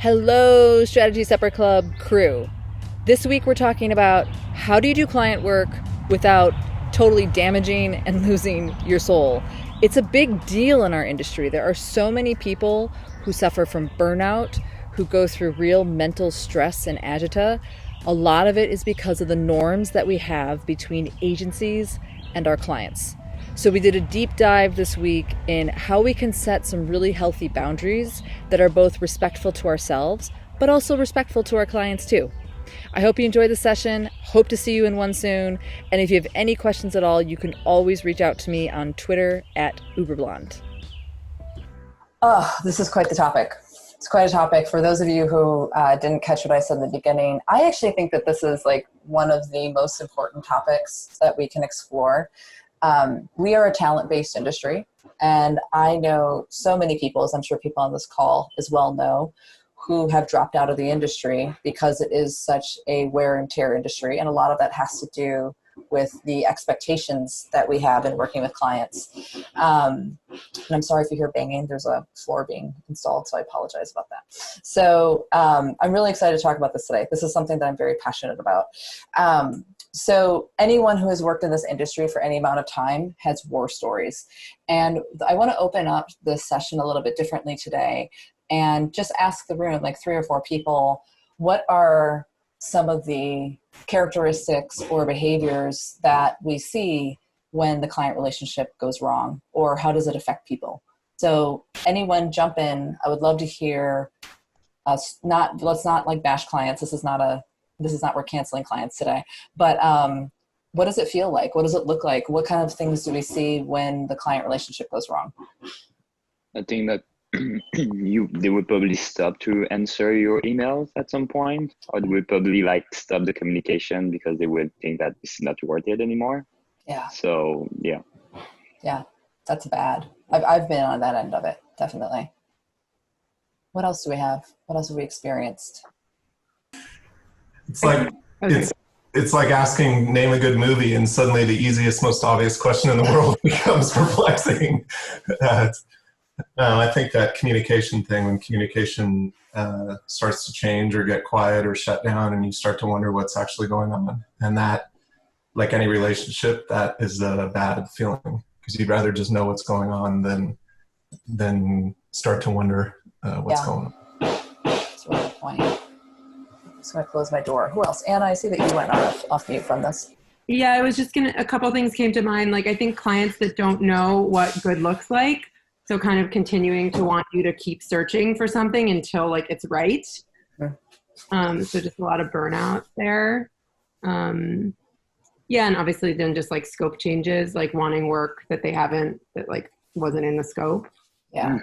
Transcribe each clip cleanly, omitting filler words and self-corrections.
Hello, Strategy Supper Club crew. This week we're talking about how do you do client work without totally damaging and losing your soul. It's a big deal in our industry. There are so many people who suffer from burnout, who go through real mental stress and agita. A lot of it is because of the norms that we have between agencies and our clients. So we did a deep dive this week in how we can set some really healthy boundaries that are both respectful to ourselves, but also respectful to our clients too. I hope you enjoyed the session. Hope to see you in one soon. And if you have any questions at all, you can always reach out to me on Twitter @uberblonde. Oh, this is quite the topic. It's quite a topic. For those of you who didn't catch what I said in the beginning, I actually think that this is like one of the most important topics that we can explore. We are a talent-based industry, and I know so many people, as I'm sure people on this call as well know, who have dropped out of the industry because it is such a wear and tear industry, and a lot of that has to do with the expectations that we have in working with clients. And I'm sorry if you hear banging. There's a floor being installed, so I apologize about that. So I'm really excited to talk about this today. This is something that I'm very passionate about. So anyone who has worked in this industry for any amount of time has war stories. And I want to open up this session a little bit differently today and just ask the room, like 3 or 4 people, what are some of the characteristics or behaviors that we see when the client relationship goes wrong, or how does it affect people? So anyone jump in. I would love to hear us. Let's not like bash clients. This is not we're canceling clients today, but what does it feel like? What does it look like? What kind of things do we see when the client relationship goes wrong? I think that they would probably stop to answer your emails at some point, or they would probably like stop the communication because they would think that it's not worth it anymore. Yeah. So yeah. Yeah, that's bad. I've been on that end of it, definitely. What else do we have? What else have we experienced? It's like it's like asking name a good movie, and suddenly the easiest, most obvious question in the world becomes perplexing. I think that communication thing, when communication starts to change or get quiet or shut down, and you start to wonder what's actually going on, and that, like any relationship, that is a bad feeling, because you'd rather just know what's going on than start to wonder what's going on. That's a really good point. I'm just going to close my door. Who else? Anna, I see that you went off mute from this. Yeah, I was just a couple things came to mind. Like, I think clients that don't know what good looks like, so kind of continuing to want you to keep searching for something until like it's right. Sure. So just a lot of burnout there. Yeah, and obviously then just like scope changes, like wanting work that like wasn't in the scope. Yeah.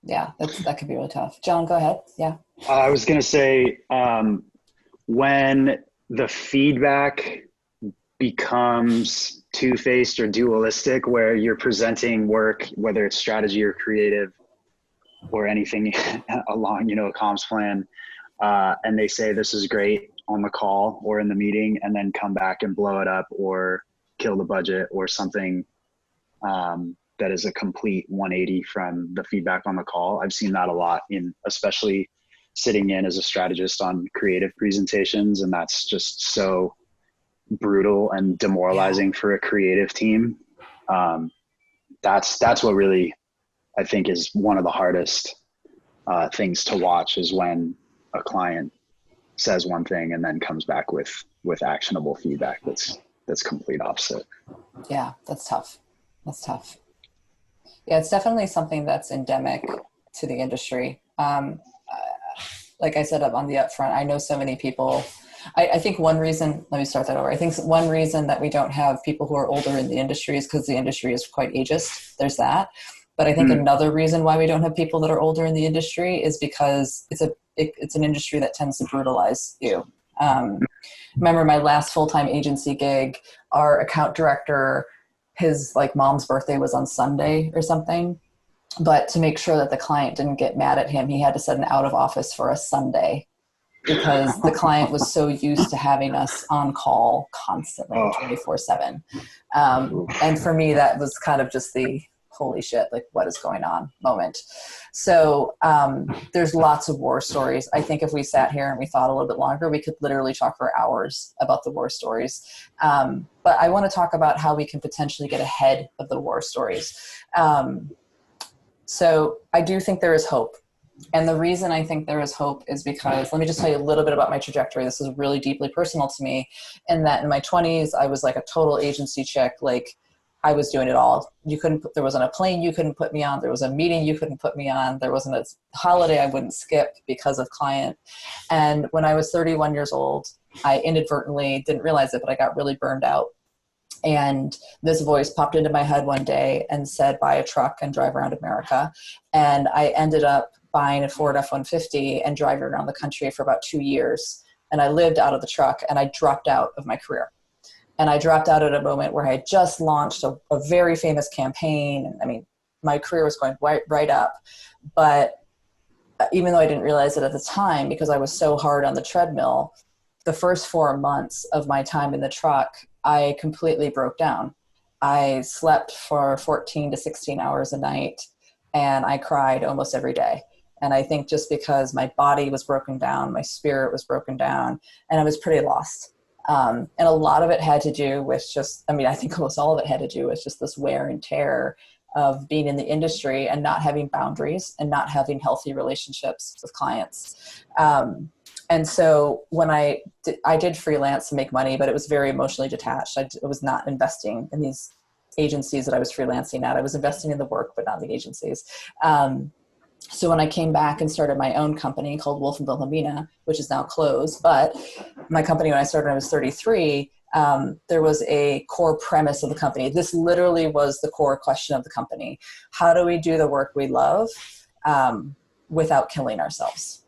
Yeah, that could be really tough. John, go ahead. Yeah. I was going to say, when the feedback becomes two-faced or dualistic, where you're presenting work, whether it's strategy or creative or anything along, a comms plan, and they say this is great on the call or in the meeting, and then come back and blow it up or kill the budget or something that is a complete 180 from the feedback on the call. I've seen that a lot, especially sitting in as a strategist on creative presentations, and that's just so brutal and demoralizing for a creative team. That's what really, I think, is one of the hardest things to watch, is when a client says one thing and then comes back with actionable feedback that's complete opposite. Yeah, that's tough. That's tough. Yeah, it's definitely something that's endemic to the industry. Like I said up on the upfront, I know so many people. I think one reason, let me start that over. I think one reason that we don't have people who are older in the industry is because the industry is quite ageist. There's that. But I think another reason why we don't have people that are older in the industry is because it's an industry that tends to brutalize you. Remember my last full-time agency gig, our account director, his like mom's birthday was on Sunday or something. But to make sure that the client didn't get mad at him, he had to set an out of office for a Sunday, because the client was so used to having us on call constantly, 24/7. And for me, that was kind of just the holy shit, like what is going on moment. So there's lots of war stories. I think if we sat here and we thought a little bit longer, we could literally talk for hours about the war stories. But I want to talk about how we can potentially get ahead of the war stories. So I do think there is hope. And the reason I think there is hope is because, let me just tell you a little bit about my trajectory. This is really deeply personal to me, in that in my 20s, I was like a total agency chick. Like I was doing it all. There wasn't a plane you couldn't put me on. There was a meeting you couldn't put me on. There wasn't a holiday I wouldn't skip because of client. And when I was 31 years old, I inadvertently, didn't realize it, but I got really burned out. And this voice popped into my head one day and said, buy a truck and drive around America. And I ended up buying a Ford F-150 and driving around the country for about 2 years. And I lived out of the truck, and I dropped out of my career. And I dropped out at a moment where I had just launched a very famous campaign. And I mean, my career was going right up. But even though I didn't realize it at the time, because I was so hard on the treadmill, the first 4 months of my time in the truck, I completely broke down. I slept for 14 to 16 hours a night, and I cried almost every day. And I think just because my body was broken down, my spirit was broken down, and I was pretty lost. And a lot of it had to do with I think almost all of it had to do with just this wear and tear of being in the industry and not having boundaries and not having healthy relationships with clients. And so when I did freelance to make money, but it was very emotionally detached. I was not investing in these agencies that I was freelancing at. I was investing in the work, but not the agencies. So when I came back and started my own company called Wolf and Wilhelmina, which is now closed, but my company, when I started when I was 33, there was a core premise of the company. This literally was the core question of the company. How do we do the work we love without killing ourselves?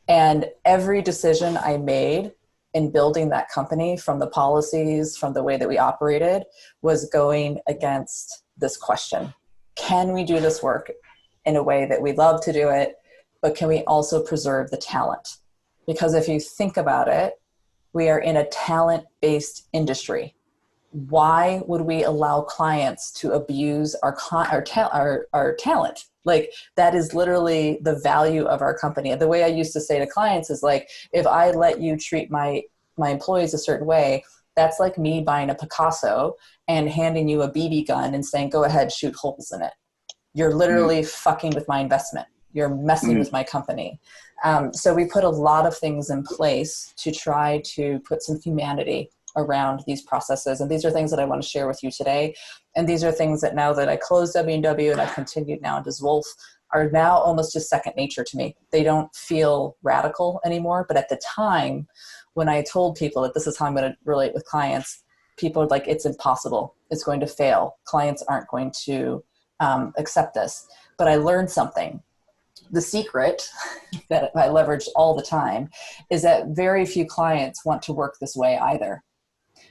And every decision I made in building that company, from the policies, from the way that we operated, was going against this question. Can we do this work in a way that we love to do it, but can we also preserve the talent? Because if you think about it, we are in a talent-based industry. Why would we allow clients to abuse our talent? Like, that is literally the value of our company. The way I used to say to clients is like, if I let you treat my employees a certain way, that's like me buying a Picasso and handing you a BB gun and saying, go ahead, shoot holes in it. You're literally fucking with my investment. You're messing with my company. So we put a lot of things in place to try to put some humanity around these processes. And these are things that I want to share with you today. And these are things that, now that I closed W&W and I've continued now into Zwolf, are now almost just second nature to me. They don't feel radical anymore. But at the time, when I told people that this is how I'm going to relate with clients, people are like, it's impossible. It's going to fail. Clients aren't going to accept this. But I learned something. The secret that I leverage all the time is that very few clients want to work this way either.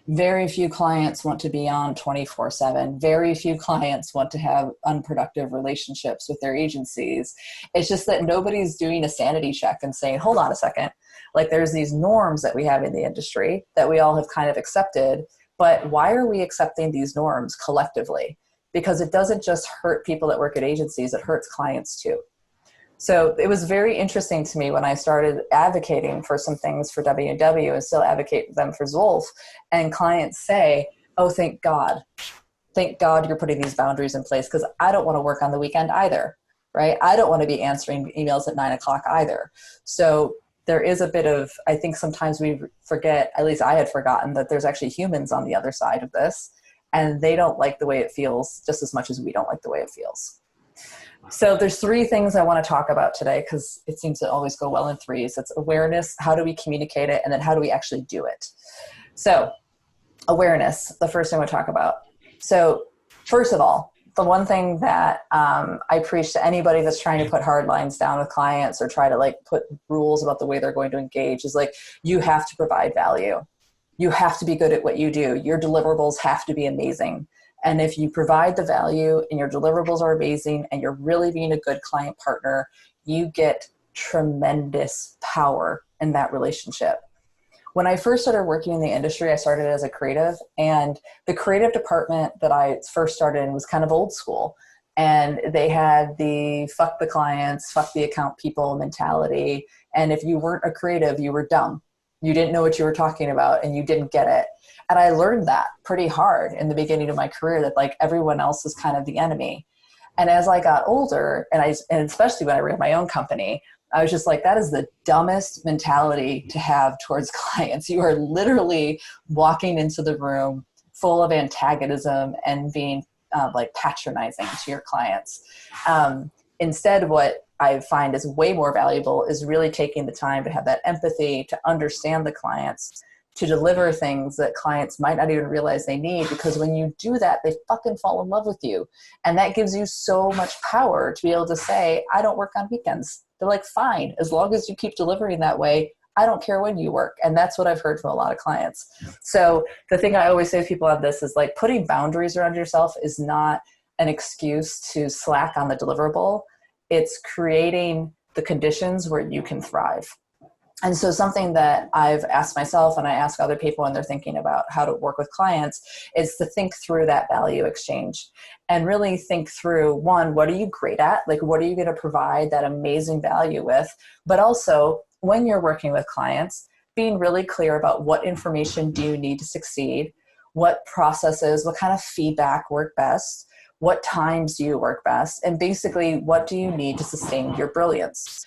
Very few clients want to be on 24/7. Very few clients want to have unproductive relationships with their agencies. It's just that nobody's doing a sanity check and saying, hold on a second. Like, there's these norms that we have in the industry that we all have kind of accepted, but why are we accepting these norms collectively? Because it doesn't just hurt people that work at agencies, it hurts clients too. So it was very interesting to me when I started advocating for some things for W&W and still advocate them for Zwolf, and clients say, oh, thank God. Thank God you're putting these boundaries in place, because I don't want to work on the weekend either, right? I don't want to be answering emails at 9 o'clock either. So there is a bit of, I think sometimes we forget, at least I had forgotten, that there's actually humans on the other side of this, and they don't like the way it feels just as much as we don't like the way it feels. So there's 3 things I want to talk about today, because it seems to always go well in threes. It's awareness, how do we communicate it, and then how do we actually do it? So awareness, the first thing I want to talk about. So first of all, the one thing that I preach to anybody that's trying to put hard lines down with clients or try to like put rules about the way they're going to engage is like, you have to provide value. You have to be good at what you do. Your deliverables have to be amazing. And if you provide the value and your deliverables are amazing and you're really being a good client partner, you get tremendous power in that relationship. When I first started working in the industry, I started as a creative, and the creative department that I first started in was kind of old school. And they had the fuck the clients, fuck the account people mentality. And if you weren't a creative, you were dumb. You didn't know what you were talking about and you didn't get it. And I learned that pretty hard in the beginning of my career, that like everyone else is kind of the enemy. And as I got older, and especially when I ran my own company, I was just like, that is the dumbest mentality to have towards clients. You are literally walking into the room full of antagonism and being like patronizing to your clients. Instead, what I find is way more valuable is really taking the time to have that empathy, to understand the clients, to deliver things that clients might not even realize they need, because when you do that, they fucking fall in love with you. And that gives you so much power to be able to say, I don't work on weekends. They're like, fine, as long as you keep delivering that way, I don't care when you work. And that's what I've heard from a lot of clients. So the thing I always say to people on this is like, putting boundaries around yourself is not an excuse to slack on the deliverable. It's creating the conditions where you can thrive. And so something that I've asked myself, and I ask other people when they're thinking about how to work with clients, is to think through that value exchange and really think through, one, what are you great at? Like, what are you going to provide that amazing value with? But also, when you're working with clients, being really clear about what information do you need to succeed, what processes, what kind of feedback work best, what times do you work best, and basically, what do you need to sustain your brilliance?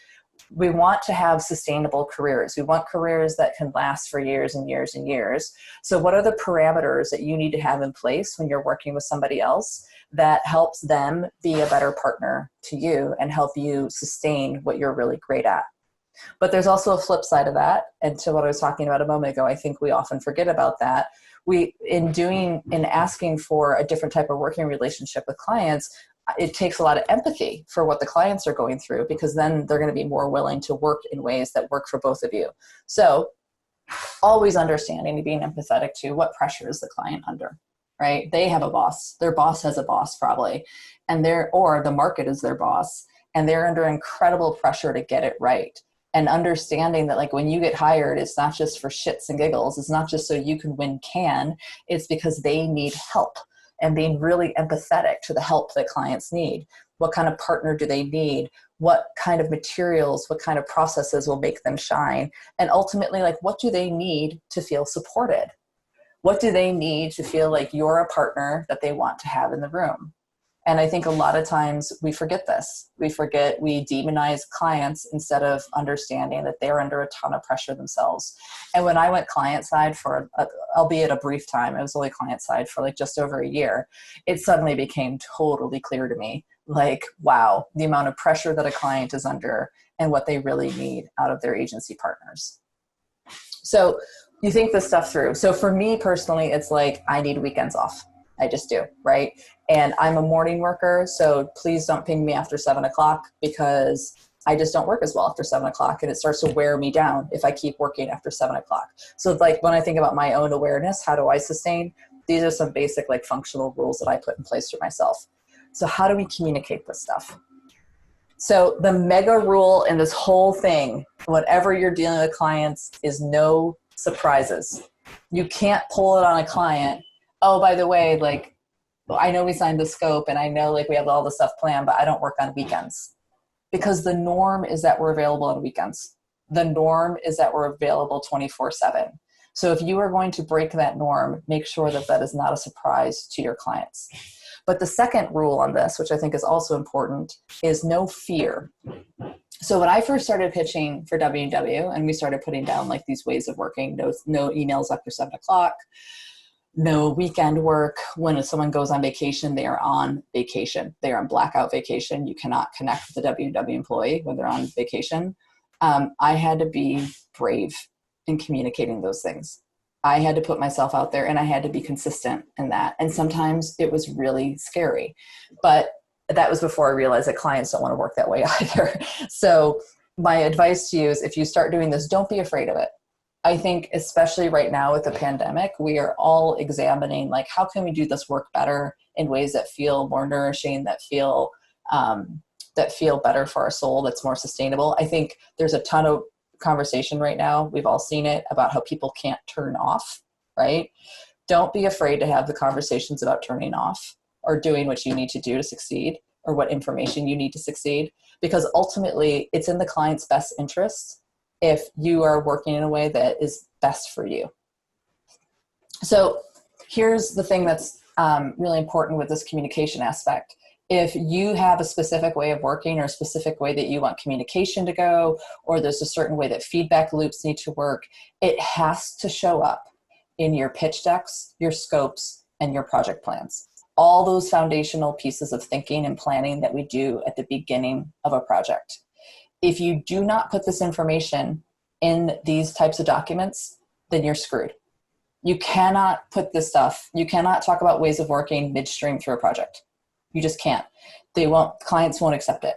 We want to have sustainable careers. We want careers that can last for years and years and years. So what are the parameters that you need to have in place when you're working with somebody else that helps them be a better partner to you and help you sustain what you're really great at? But there's also a flip side of that. And to what I was talking about a moment ago, I think we often forget about that. In asking for a different type of working relationship with clients, it takes a lot of empathy for what the clients are going through, because then they're going to be more willing to work in ways that work for both of you. So always understanding and being empathetic to what pressure is the client under, right? They have a boss. Their boss has a boss probably, or the market is their boss, and they're under incredible pressure to get it right. And understanding that, like, when you get hired, it's not just for shits and giggles. It's not just so you can win it's because they need help. And being really empathetic to the help that clients need. What kind of partner do they need? What kind of materials, what kind of processes will make them shine? And ultimately, like, what do they need to feel supported? What do they need to feel like you're a partner that they want to have in the room? And I think a lot of times we forget this. We demonize clients instead of understanding that they're under a ton of pressure themselves. And when I went client side for, albeit a brief time, it was only client side for like just over a year, it suddenly became totally clear to me, like, wow, the amount of pressure that a client is under and what they really need out of their agency partners. So you think this stuff through. So for me personally, it's like, I need weekends off. I just do, right? And I'm a morning worker, so please don't ping me after 7 o'clock, because I just don't work as well after 7 o'clock, and it starts to wear me down if I keep working after 7 o'clock. So like, when I think about my own awareness, how do I sustain? These are some basic like functional rules that I put in place for myself. So how do we communicate this stuff? So the mega rule in this whole thing, whenever you're dealing with clients, is no surprises. You can't pull it on a client. Oh, by the way, like, I know we signed the scope and I know like we have all the stuff planned, but I don't work on weekends. Because the norm is that we're available on weekends. The norm is that we're available 24/7. So if you are going to break that norm, make sure that that is not a surprise to your clients. But the second rule on this, which I think is also important, is no fear. So when I first started pitching for W&W and we started putting down like these ways of working, no emails after 7 o'clock, no weekend work. When someone goes on vacation, they are on vacation. They are on blackout vacation. You cannot connect with the W&W employee when they're on vacation. I had to be brave in communicating those things. I had to put myself out there and I had to be consistent in that. And sometimes it was really scary, but that was before I realized that clients don't want to work that way either. So my advice to you is, if you start doing this, don't be afraid of it. I think especially right now with the pandemic, we are all examining, like, how can we do this work better in ways that feel more nourishing, that feel better for our soul, that's more sustainable. I think there's a ton of conversation right now. We've all seen it about how people can't turn off, right? Don't be afraid to have the conversations about turning off or doing what you need to do to succeed, or what information you need to succeed, because ultimately it's in the client's best interest if you are working in a way that is best for you. So here's the thing that's really important with this communication aspect. If you have a specific way of working or a specific way that you want communication to go, or there's a certain way that feedback loops need to work, it has to show up in your pitch decks, your scopes, and your project plans. All those foundational pieces of thinking and planning that we do at the beginning of a project. If you do not put this information in these types of documents, then you're screwed. You cannot put this stuff, you cannot talk about ways of working midstream through a project. You just can't. Clients won't accept it.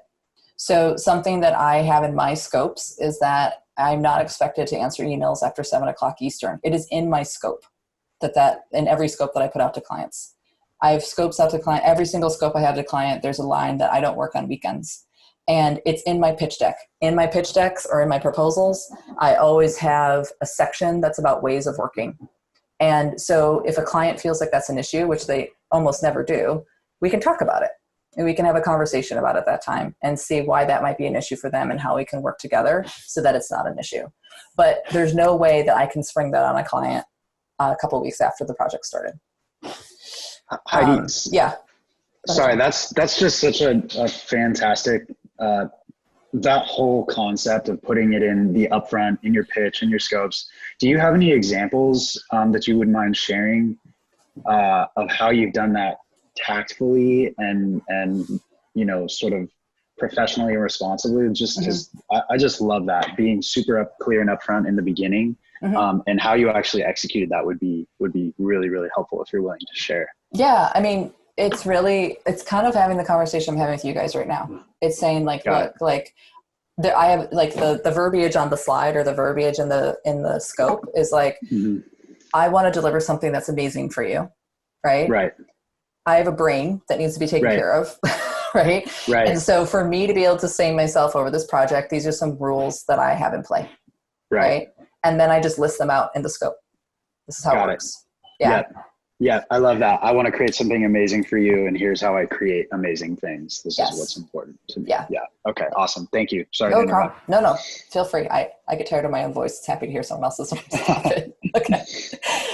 So something that I have in my scopes is that I'm not expected to answer emails after 7 o'clock Eastern. It is in my scope, that in every scope that I put out to clients. I have scopes out to client, every single scope I have to client, there's a line that I don't work on weekends. And it's in my pitch deck. In my pitch decks or in my proposals, I always have a section that's about ways of working. And so if a client feels like that's an issue, which they almost never do, we can talk about it. And we can have a conversation about it at that time and see why that might be an issue for them and how we can work together so that it's not an issue. But there's no way that I can spring that on a client a couple of weeks after the project started. Heidi, yeah. Sorry, that's just such a fantastic, that whole concept of putting it in the upfront, in your pitch, in your scopes. Do you have any examples that you wouldn't mind sharing of how you've done that tactfully and you know, sort of professionally and responsibly? Just because I just love that, being super clear and upfront in the beginning, and how you actually executed that would be really, really helpful if you're willing to share. Yeah, I mean, it's kind of having the conversation I'm having with you guys right now. It's saying like, look, like I have like the verbiage on the slide or the verbiage in the scope is like, I want to deliver something that's amazing for you, right? Right. I have a brain that needs to be taken care of, right? Right. And so for me to be able to sustain myself over this project, these are some rules that I have in play, right? And then I just list them out in the scope. This is how it works. Yeah, I love that. I want to create something amazing for you, and here's how I create amazing things. This is what's important to me. Yeah. Okay, awesome. Thank you. Sorry to interrupt. No, feel free. I get tired of my own voice. It's happy to hear someone else's voice. Okay.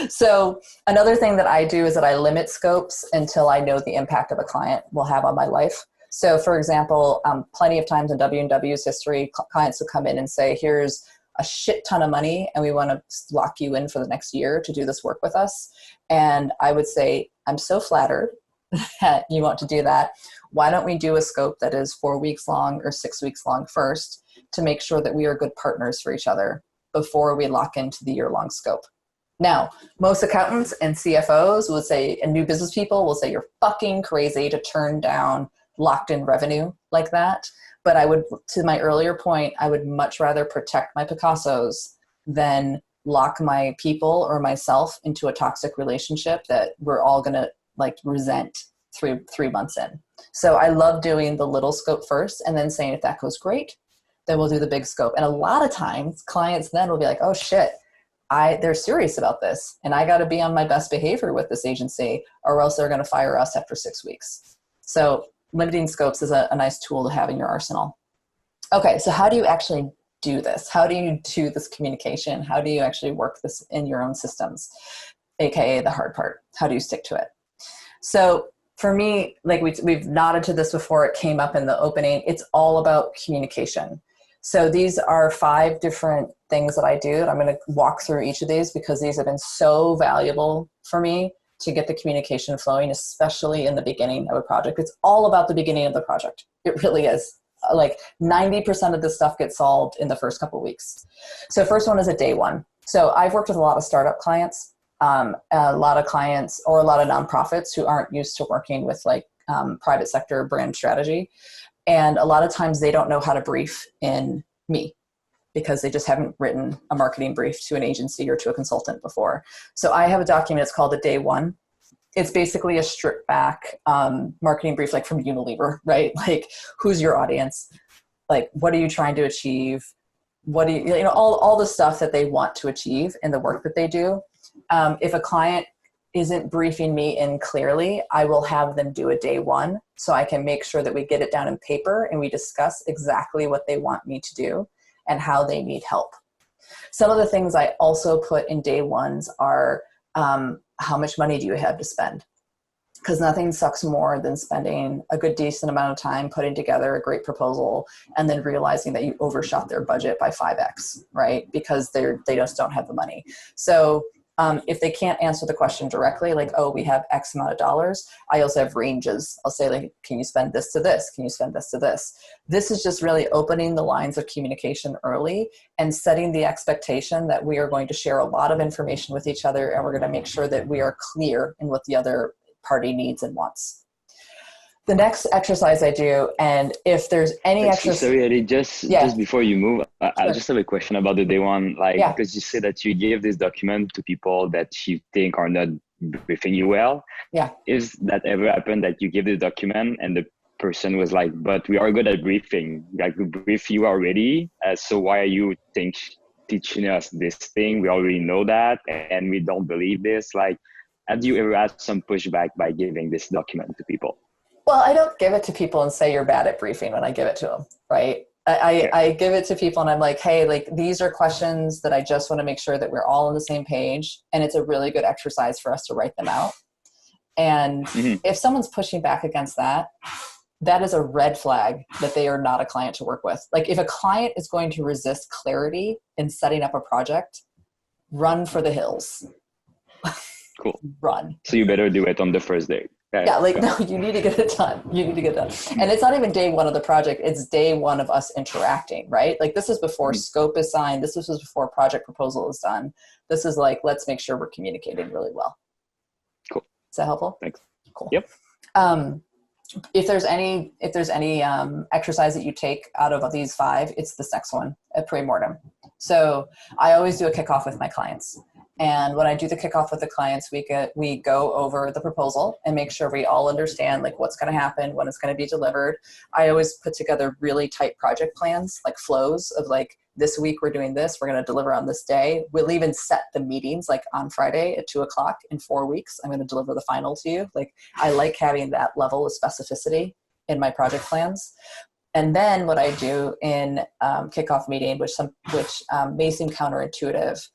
So another thing that I do is that I limit scopes until I know the impact of a client will have on my life. So for example, plenty of times in W&W's history, clients will come in and say, here's a shit ton of money and we want to lock you in for the next year to do this work with us. And I would say, I'm so flattered that you want to do that. Why don't we do a scope that is 4 weeks long or 6 weeks long first to make sure that we are good partners for each other before we lock into the year-long scope. Now, most accountants and CFOs would say, and new business people will say, you're fucking crazy to turn down locked in revenue like that. But I would, to my earlier point, I would much rather protect my Picassos than lock my people or myself into a toxic relationship that we're all going to like resent 3 months in. So I love doing the little scope first and then saying, if that goes great, then we'll do the big scope. And a lot of times clients then will be like, oh shit, they're serious about this and I got to be on my best behavior with this agency or else they're going to fire us after 6 weeks. So limiting scopes is a nice tool to have in your arsenal. Okay, so how do you actually do this? How do you do this communication? How do you actually work this in your own systems? AKA the hard part. How do you stick to it? So for me, like we've nodded to this before, it came up in the opening, it's all about communication. So these are 5 different things that I do. And I'm going to walk through each of these because these have been so valuable for me to get the communication flowing, especially in the beginning of a project. It's all about the beginning of the project. It really is. Like 90% of this stuff gets solved in the first couple of weeks. So first one is a day one. So I've worked with a lot of startup clients, a lot of clients or a lot of nonprofits who aren't used to working with like private sector brand strategy. And a lot of times they don't know how to brief in me because they just haven't written a marketing brief to an agency or to a consultant before. So I have a document, it's called a day one. It's basically a stripped back marketing brief, like from Unilever, right? Like, who's your audience? Like, what are you trying to achieve? what do you know, all the stuff that they want to achieve in the work that they do. If a client isn't briefing me in clearly, I will have them do a day one so I can make sure that we get it down in paper and we discuss exactly what they want me to do and how they need help. Some of the things I also put in day ones are how much money do you have to spend? Because nothing sucks more than spending a good decent amount of time putting together a great proposal and then realizing that you overshot their budget by 5x, right? Because they just don't have the money. So if they can't answer the question directly, like, oh, we have X amount of dollars, I also have ranges. I'll say, like, can you spend this to this? Can you spend this to this? This is just really opening the lines of communication early and setting the expectation that we are going to share a lot of information with each other, and we're going to make sure that we are clear in what the other party needs and wants. The next exercise I do, and if there's any exercise... Sorry, Eddie, just before you move, I just have a question about the day one. Because you said that you gave this document to people that you think are not briefing you well. Yeah. Is that ever happened that you give the document and the person was like, but we are good at briefing. Like, we brief you already. So why are you teaching us this thing? We already know that and we don't believe this. Like, have you ever had some pushback by giving this document to people? Well, I don't give it to people and say you're bad at briefing when I give it to them, right? I give it to people and I'm like, hey, like, these are questions that I just want to make sure that we're all on the same page. And it's a really good exercise for us to write them out. And if someone's pushing back against that, that is a red flag that they are not a client to work with. Like, if a client is going to resist clarity in setting up a project, run for the hills. Cool. Run. So you better do it on the first day. Yeah, like, no, you need to get it done. You need to get it done. And it's not even day one of the project. It's day one of us interacting, right? Like, this is before scope is signed. This is before project proposal is done. This is like, let's make sure we're communicating really well. Cool. Is that helpful? Thanks. Cool. Yep. If there's any exercise that you take out of these 5, it's this next one, a pre-mortem. So I always do a kickoff with my clients. And when I do the kickoff with the clients, we go over the proposal and make sure we all understand, like, what's going to happen, when it's going to be delivered. I always put together really tight project plans, like flows of, like, this week we're doing this, we're going to deliver on this day. We'll even set the meetings, like, on Friday at 2:00 in 4 weeks. I'm going to deliver the final to you. Like, I like having that level of specificity in my project plans. And then what I do in kickoff meeting, which may seem counterintuitive,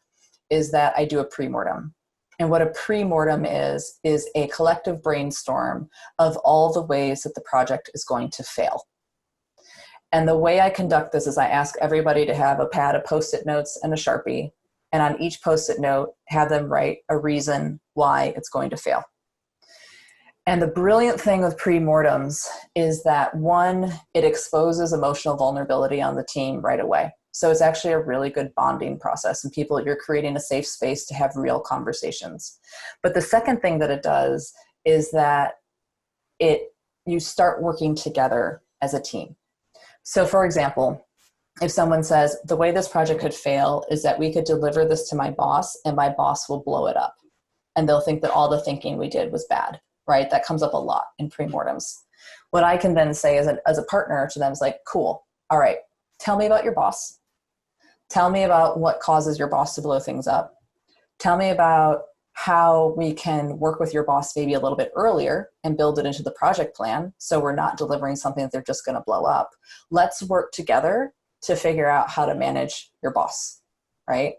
is that I do a pre-mortem. And what a pre-mortem is a collective brainstorm of all the ways that the project is going to fail. And the way I conduct this is I ask everybody to have a pad of Post-it notes and a Sharpie, and on each Post-it note, have them write a reason why it's going to fail. And the brilliant thing with pre-mortems is that, one, it exposes emotional vulnerability on the team right away. So it's actually a really good bonding process, and you're creating a safe space to have real conversations. But the second thing that it does is that you start working together as a team. So for example, if someone says, the way this project could fail is that we could deliver this to my boss and my boss will blow it up. And they'll think that all the thinking we did was bad, right? That comes up a lot in pre-mortems. What I can then say as a partner to them is like, cool, all right, tell me about your boss. Tell me about what causes your boss to blow things up. Tell me about how we can work with your boss maybe a little bit earlier and build it into the project plan so we're not delivering something that they're just going to blow up. Let's work together to figure out how to manage your boss, right?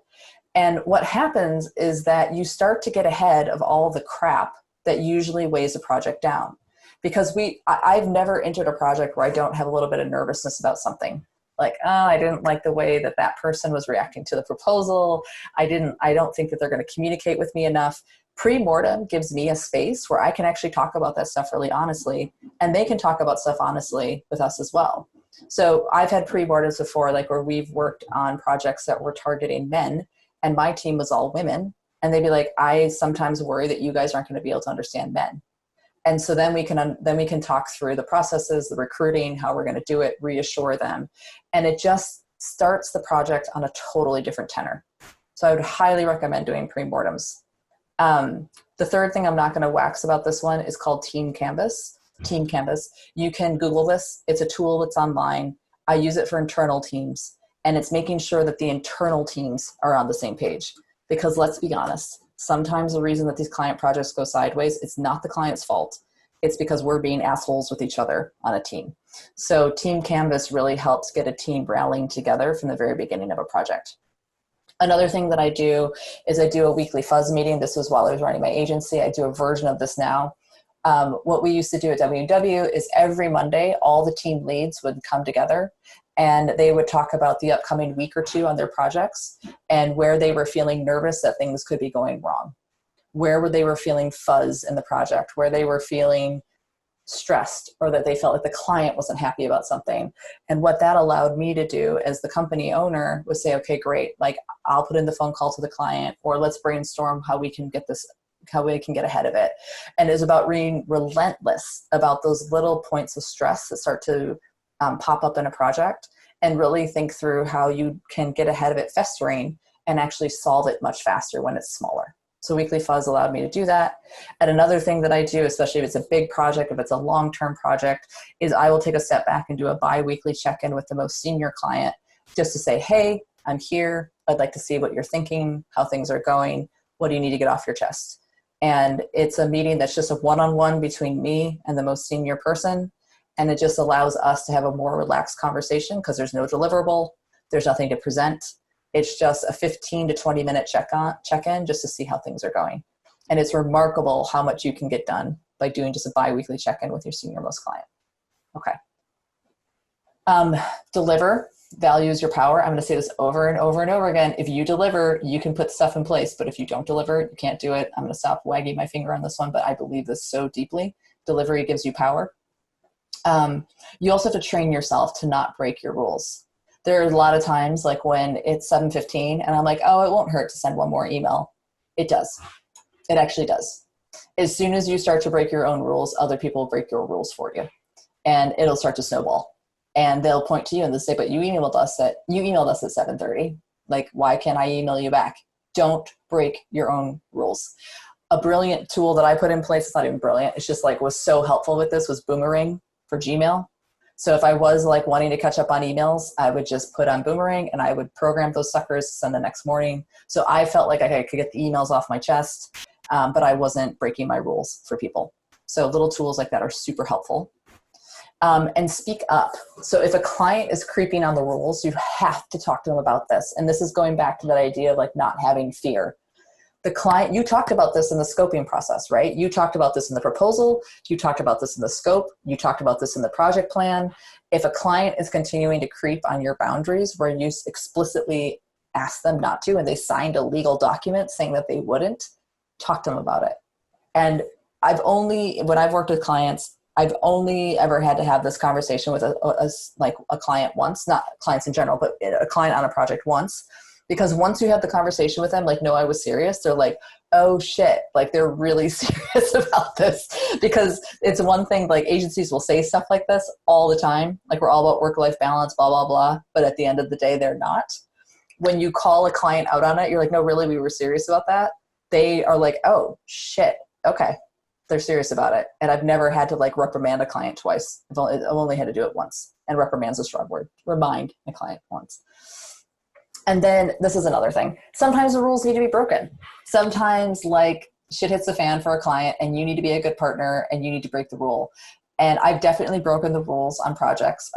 And what happens is that you start to get ahead of all the crap that usually weighs a project down. Because I've never entered a project where I don't have a little bit of nervousness about something. Like, oh, I didn't like the way that person was reacting to the proposal. I don't think that they're going to communicate with me enough. Pre-mortem gives me a space where I can actually talk about that stuff really honestly, and they can talk about stuff honestly with us as well. So I've had pre-mortems before, like, where we've worked on projects that were targeting men, and my team was all women, and they'd be like, I sometimes worry that you guys aren't going to be able to understand men. And so then we can talk through the processes, the recruiting, how we're going to do it, reassure them. And it just starts the project on a totally different tenor. So I would highly recommend doing pre-mortems. The third thing I'm not going to wax about this one is called Team Canvas. Team Canvas. You can Google this. It's a tool that's online. I use it for internal teams. And it's making sure that the internal teams are on the same page. Because let's be honest, sometimes the reason that these client projects go sideways, it's not the client's fault. It's because we're being assholes with each other on a team. So Team Canvas really helps get a team rallying together from the very beginning of a project. Another thing that I do is I do a weekly fuzz meeting. This was while I was running my agency. I do a version of this now. What we used to do at WW is every Monday, all the team leads would come together and they would talk about the upcoming week or two on their projects and where they were feeling nervous that things could be going wrong, where they were feeling fuzz in the project, where they were feeling stressed or that they felt like the client wasn't happy about something. And what that allowed me to do as the company owner was say, okay, great. Like I'll put in the phone call to the client, or let's brainstorm how we can get this, how we can get ahead of it. And it's about being relentless about those little points of stress that start to pop up in a project, and really think through how you can get ahead of it festering and actually solve it much faster when it's smaller. So Weekly Fuzz allowed me to do that. And another thing that I do, especially if it's a big project, if it's a long-term project, is I will take a step back and do a bi-weekly check-in with the most senior client just to say, hey, I'm here. I'd like to see what you're thinking, how things are going. What do you need to get off your chest? And it's a meeting that's just a one-on-one between me and the most senior person. And it just allows us to have a more relaxed conversation because there's no deliverable. There's nothing to present. It's just a 15 to 20 minute check-in just to see how things are going. And it's remarkable how much you can get done by doing just a bi-weekly check-in with your senior most client. Okay. Deliver, value is your power. I'm going to say this over and over and over again. If you deliver, you can put stuff in place, but if you don't deliver, you can't do it. I'm going to stop wagging my finger on this one, but I believe this so deeply. Delivery gives you power. You also have to train yourself to not break your rules. There are a lot of times like when it's 7:15 and I'm like, oh, it won't hurt to send one more email. It does. It actually does. As soon as you start to break your own rules, other people will break your rules for you, and it'll start to snowball. And they'll point to you and they'll say, but you emailed us at 7:30. Like, why can't I email you back? Don't break your own rules. A brilliant tool that I put in place, it's not even brilliant, it's just like was so helpful with this, was Boomerang for Gmail. So if I was like wanting to catch up on emails, I would just put on Boomerang and I would program those suckers to send the next morning. So I felt like I could get the emails off my chest, but I wasn't breaking my rules for people. So little tools like that are super helpful. And speak up. So if a client is creeping on the rules, you have to talk to them about this. And this is going back to that idea of like not having fear. The client, you talked about this in the scoping process, right? You talked about this in the proposal. You talked about this in the scope. You talked about this in the project plan. If a client is continuing to creep on your boundaries where you explicitly asked them not to, and they signed a legal document saying that they wouldn't, talk to them about it. And when I've worked with clients, I've only ever had to have this conversation with a client once, not clients in general, but a client on a project once. Because once you have the conversation with them, like, no, I was serious, they're like, oh shit, like they're really serious about this. Because it's one thing, like agencies will say stuff like this all the time, like we're all about work-life balance, blah, blah, blah. But at the end of the day, they're not. When you call a client out on it, you're like, no, really, we were serious about that. They are like, oh shit, okay. They're serious about it. And I've never had to like reprimand a client twice. I've only had to do it once. And reprimand's a strong word. Remind a client once. And then this is another thing. Sometimes the rules need to be broken. Sometimes like shit hits the fan for a client and you need to be a good partner and you need to break the rule. And I've definitely broken the rules on projects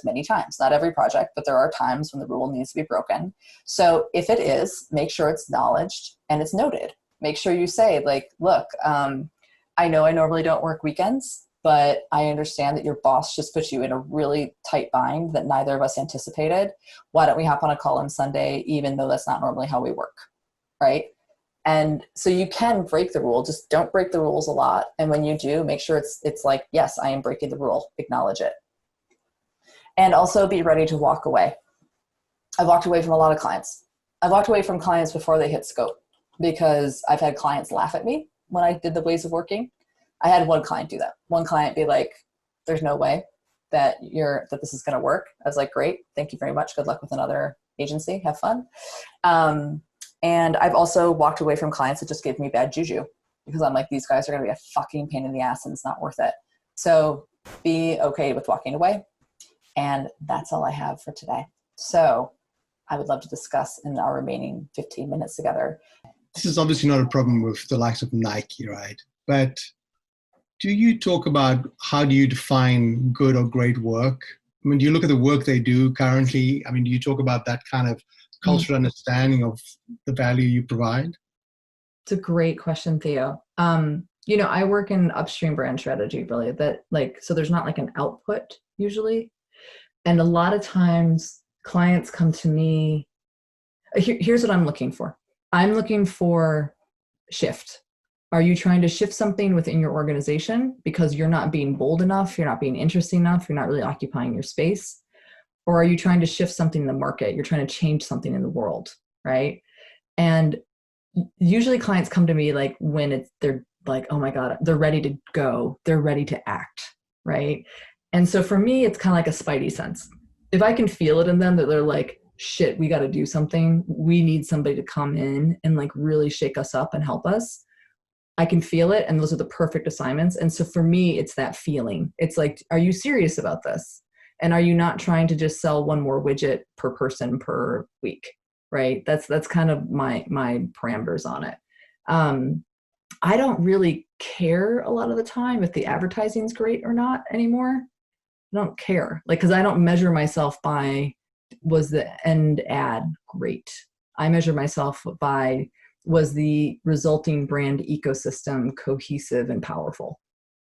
many times. Not every project, but there are times when the rule needs to be broken. So if it is, make sure it's acknowledged and it's noted. Make sure you say like, look, I know I normally don't work weekends, but I understand that your boss just put you in a really tight bind that neither of us anticipated. Why don't we hop on a call on Sunday, even though that's not normally how we work, right? And so you can break the rule, just don't break the rules a lot. And when you do, make sure it's like, yes, I am breaking the rule, acknowledge it. And also be ready to walk away. I've walked away from a lot of clients. I've walked away from clients before they hit scope because I've had clients laugh at me when I did the ways of working. I had one client do that. One client be like, there's no way that this is going to work. I was like, great. Thank you very much. Good luck with another agency. Have fun. And I've also walked away from clients that just gave me bad juju because I'm like, these guys are going to be a fucking pain in the ass and it's not worth it. So be okay with walking away. And that's all I have for today. So I would love to discuss in our remaining 15 minutes together. This is obviously not a problem with the likes of Nike, right? But do you talk about how do you define good or great work? I mean, do you look at the work they do currently? I mean, do you talk about that kind of cultural understanding of the value you provide? It's a great question, Theo. I work in upstream brand strategy, really, so there's not like an output usually. And a lot of times clients come to me, here's what I'm looking for. I'm looking for shift. Are you trying to shift something within your organization because you're not being bold enough, you're not being interesting enough, you're not really occupying your space? Or are you trying to shift something in the market? You're trying to change something in the world, right? And usually clients come to me like when they're like, oh my God, they're ready to go, they're ready to act, right? And so for me, it's kind of like a spidey sense. If I can feel it in them that they're like, shit, we got to do something. We need somebody to come in and like really shake us up and help us. I can feel it. And those are the perfect assignments. And so for me, it's that feeling. It's like, are you serious about this? And are you not trying to just sell one more widget per person per week? Right? That's kind of my parameters on it. I don't really care a lot of the time if the advertising is great or not anymore. I don't care, because I don't measure myself by, was the end ad great? I measure myself by, was the resulting brand ecosystem cohesive and powerful?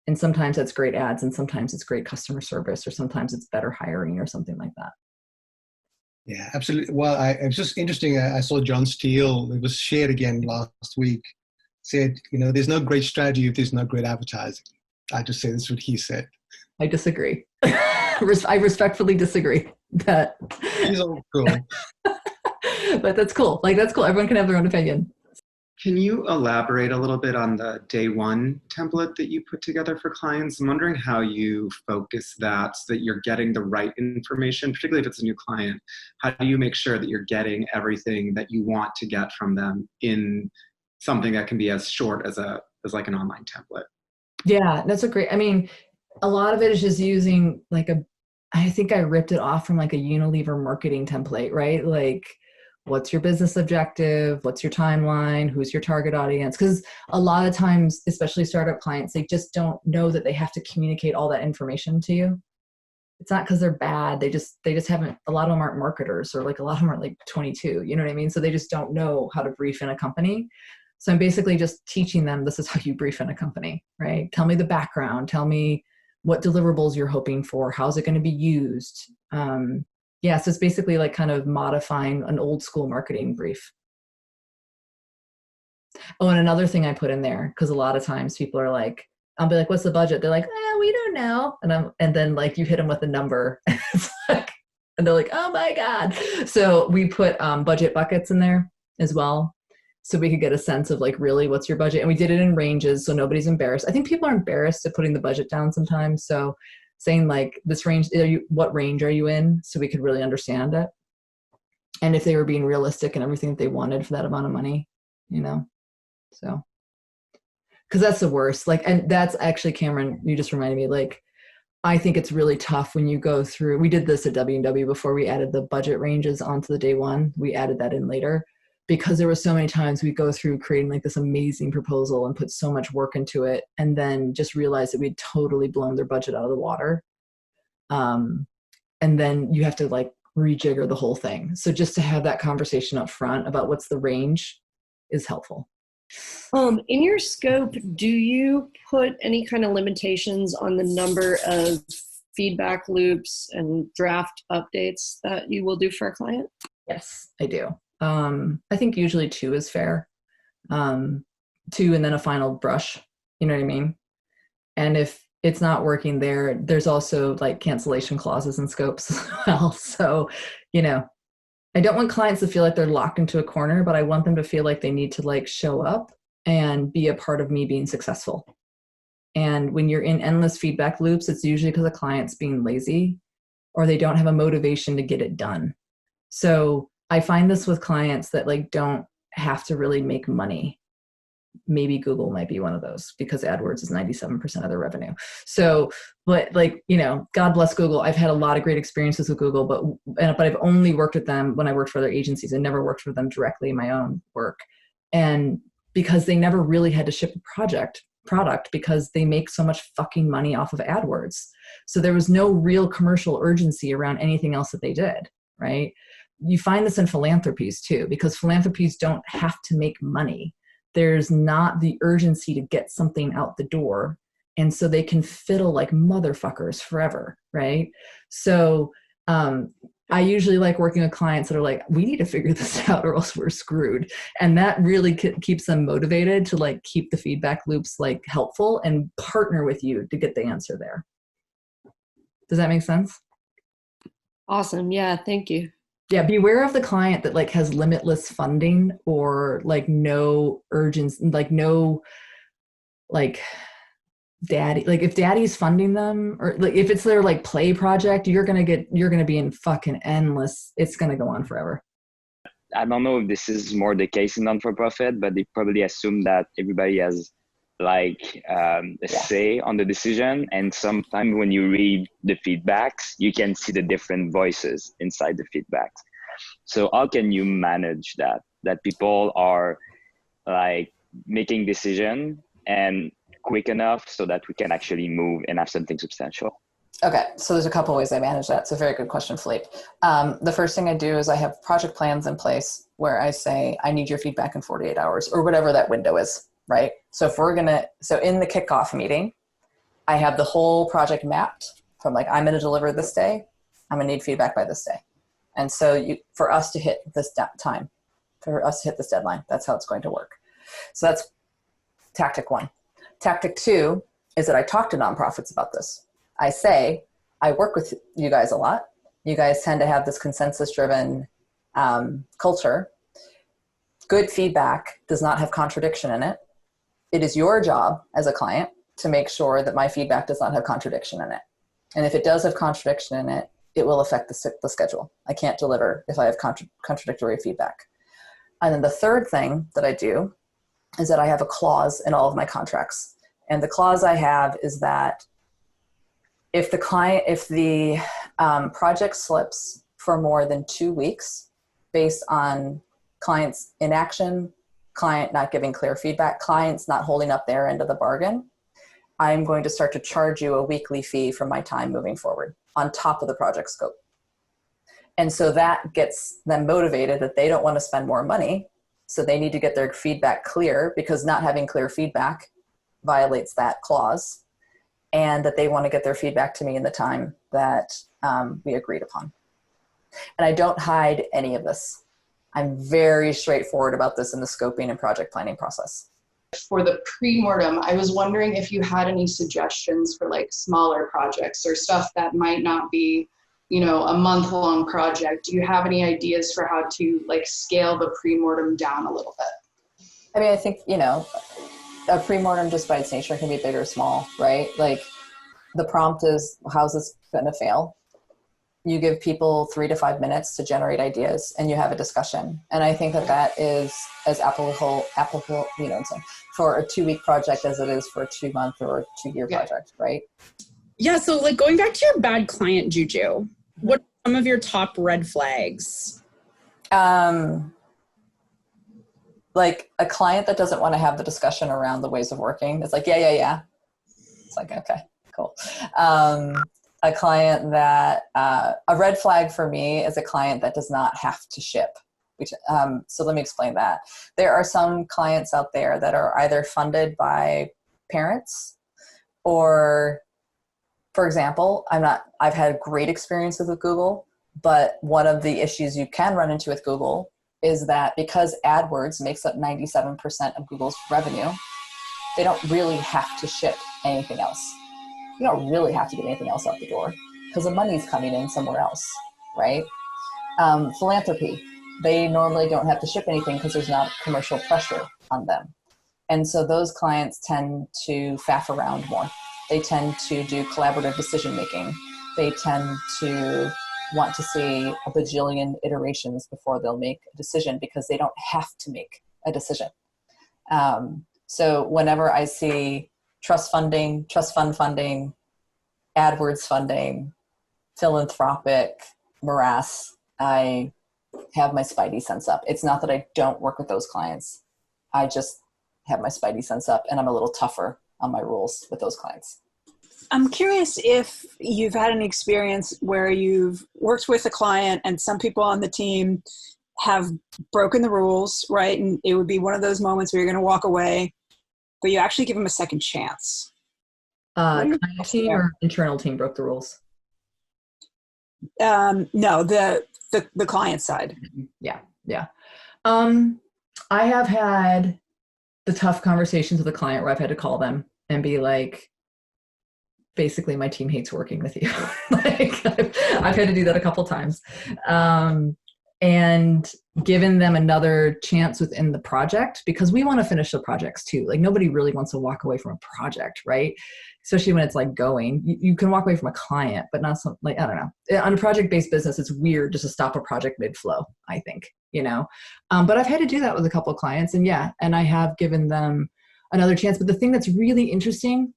And sometimes that's great ads, and sometimes it's great customer service, or sometimes it's better hiring or something like that. Yeah, absolutely. Well, it was just interesting. I saw John Steele, it was shared again last week, said, there's no great strategy if there's no great advertising. I just say that's what he said. I disagree. I respectfully disagree. He's all cool. But that's cool. That's cool. Everyone can have their own opinion. Can you elaborate a little bit on the day one template that you put together for clients? I'm wondering how you focus that so that you're getting the right information, particularly if it's a new client. How do you make sure that you're getting everything that you want to get from them in something that can be as short as like an online template? Yeah, that's a lot of it is just using I think I ripped it off from like a Unilever marketing template, right? Like, what's your business objective? What's your timeline? Who's your target audience? Because a lot of times, especially startup clients, they just don't know that they have to communicate all that information to you. It's not because they're bad. They just haven't, a lot of them aren't marketers, or like a lot of them are like 22, you know what I mean? So they just don't know how to brief in a company. So I'm basically just teaching them, this is how you brief in a company, right? Tell me the background. Tell me what deliverables you're hoping for. How's it going to be used? So it's basically like kind of modifying an old school marketing brief. Oh, and another thing I put in there, because a lot of times people are like, I'll be like, what's the budget? They're like, we don't know. And then like you hit them with a number. It's like, and they're like, oh my God. So we put budget buckets in there as well, so we could get a sense of like, really, what's your budget? And we did it in ranges, so nobody's embarrassed. I think people are embarrassed at putting the budget down sometimes. So saying like, this range, what range are you in? So we could really understand it. And if they were being realistic and everything that they wanted for that amount of money, so. Because that's the worst. And that's actually, Cameron, you just reminded me, I think it's really tough when you go through, we did this at W&W before we added the budget ranges onto the day one. We added that in later, because there were so many times we go through creating like this amazing proposal and put so much work into it, and then just realize that we'd totally blown their budget out of the water. And then you have to like rejigger the whole thing. So just to have that conversation up front about what's the range is helpful. In your scope, do you put any kind of limitations on the number of feedback loops and draft updates that you will do for a client? Yes, I do. I think usually 2 is fair. 2 and then a final brush, you know what I mean? And if it's not working there's also like cancellation clauses and scopes as well. So, I don't want clients to feel like they're locked into a corner, but I want them to feel like they need to like show up and be a part of me being successful. And when you're in endless feedback loops, it's usually because the client's being lazy or they don't have a motivation to get it done. So I find this with clients that like don't have to really make money. maybe Google might be one of those because AdWords is 97% of their revenue. So, but like, God bless Google. I've had a lot of great experiences with Google, but I've only worked with them when I worked for other agencies. I never worked for them directly in my own work. And because they never really had to ship a product because they make so much fucking money off of AdWords. So there was no real commercial urgency around anything else that they did, right? You find this in philanthropies too, because philanthropies don't have to make money. There's not the urgency to get something out the door. And so they can fiddle like motherfuckers forever, right? So I usually like working with clients that are like, we need to figure this out or else we're screwed. And that really keeps them motivated to like keep the feedback loops like helpful and partner with you to get the answer there. Does that make sense? Awesome. Yeah, thank you. Yeah, beware of the client that like has limitless funding or like no urgency, like no like daddy, like if daddy's funding them or like if it's their like play project, you're gonna be in fucking endless, it's gonna go on forever. I don't know if this is more the case in non-for-profit, but they probably assume that everybody has like a say on the decision. And sometimes when you read the feedbacks, you can see the different voices inside the feedbacks. So how can you manage that people are like making decision and quick enough so that we can actually move and have something substantial? Okay, so there's a couple ways I manage that. It's a very good question, Philippe. The first thing I do is I have project plans in place where I say, I need your feedback in 48 hours or whatever that window is, right? So so in the kickoff meeting, I have the whole project mapped from like, I'm gonna deliver this day, I'm gonna need feedback by this day. And so for us to hit this time, for us to hit this deadline, that's how it's going to work. So that's tactic one. Tactic two is that I talk to nonprofits about this. I say, I work with you guys a lot. You guys tend to have this consensus-driven culture. Good feedback does not have contradiction in it. It is your job as a client to make sure that my feedback does not have contradiction in it. And if it does have contradiction in it, it will affect the schedule. I can't deliver if I have contradictory feedback. And then the third thing that I do is that I have a clause in all of my contracts. And the clause I have is that if the project slips for more than 2 weeks based on client's inaction, client not giving clear feedback, clients not holding up their end of the bargain, I'm going to start to charge you a weekly fee for my time moving forward on top of the project scope. And so that gets them motivated that they don't want to spend more money. So they need to get their feedback clear because not having clear feedback violates that clause, and that they want to get their feedback to me in the time that we agreed upon. And I don't hide any of this. I'm very straightforward about this in the scoping and project planning process. For the pre-mortem, I was wondering if you had any suggestions for like smaller projects or stuff that might not be, a month-long project. Do you have any ideas for how to like scale the pre-mortem down a little bit? I mean, I think, a pre-mortem just by its nature can be big or small, right? Like the prompt is, how's this going to fail? You give people 3 to 5 minutes to generate ideas and you have a discussion. And I think that is as applicable, for a 2-week project as it is for a 2-month or a 2-year project, right? Yeah. So like going back to your bad client juju, what are some of your top red flags? Like a client that doesn't want to have the discussion around the ways of working. It's like, yeah. It's like, okay, cool. A client that, a red flag for me is a client that does not have to ship. So let me explain that. There are some clients out there that are either funded by parents or, for example, I've had great experiences with Google, but one of the issues you can run into with Google is that because AdWords makes up 97% of Google's revenue, they don't really have to ship anything else. You don't really have to get anything else out the door because the money's coming in somewhere else, right? Philanthropy, they normally don't have to ship anything because there's not commercial pressure on them. And so those clients tend to faff around more. They tend to do collaborative decision-making. They tend to want to see a bajillion iterations before they'll make a decision because they don't have to make a decision. So whenever I see trust funding, trust fund funding, AdWords funding, philanthropic morass, I have my spidey sense up. It's not that I don't work with those clients. I just have my spidey sense up, and I'm a little tougher on my rules with those clients. I'm curious if you've had an experience where you've worked with a client and some people on the team have broken the rules, right? And it would be one of those moments where you're going to walk away, but you actually give them a second chance. Client team or internal team broke the rules? No, the client side. Yeah. I have had the tough conversations with a client where I've had to call them and be like, basically my team hates working with you. Like I've had to do that a couple times. And given them another chance within the project, because we want to finish the projects too. Like nobody really wants to walk away from a project, right? Especially when it's like going, you can walk away from a client, but not some, like, I don't know. On a project-based business, it's weird just to stop a project mid-flow, I think, you know? But I've had to do that with a couple of clients, and I have given them another chance. But the thing that's really interesting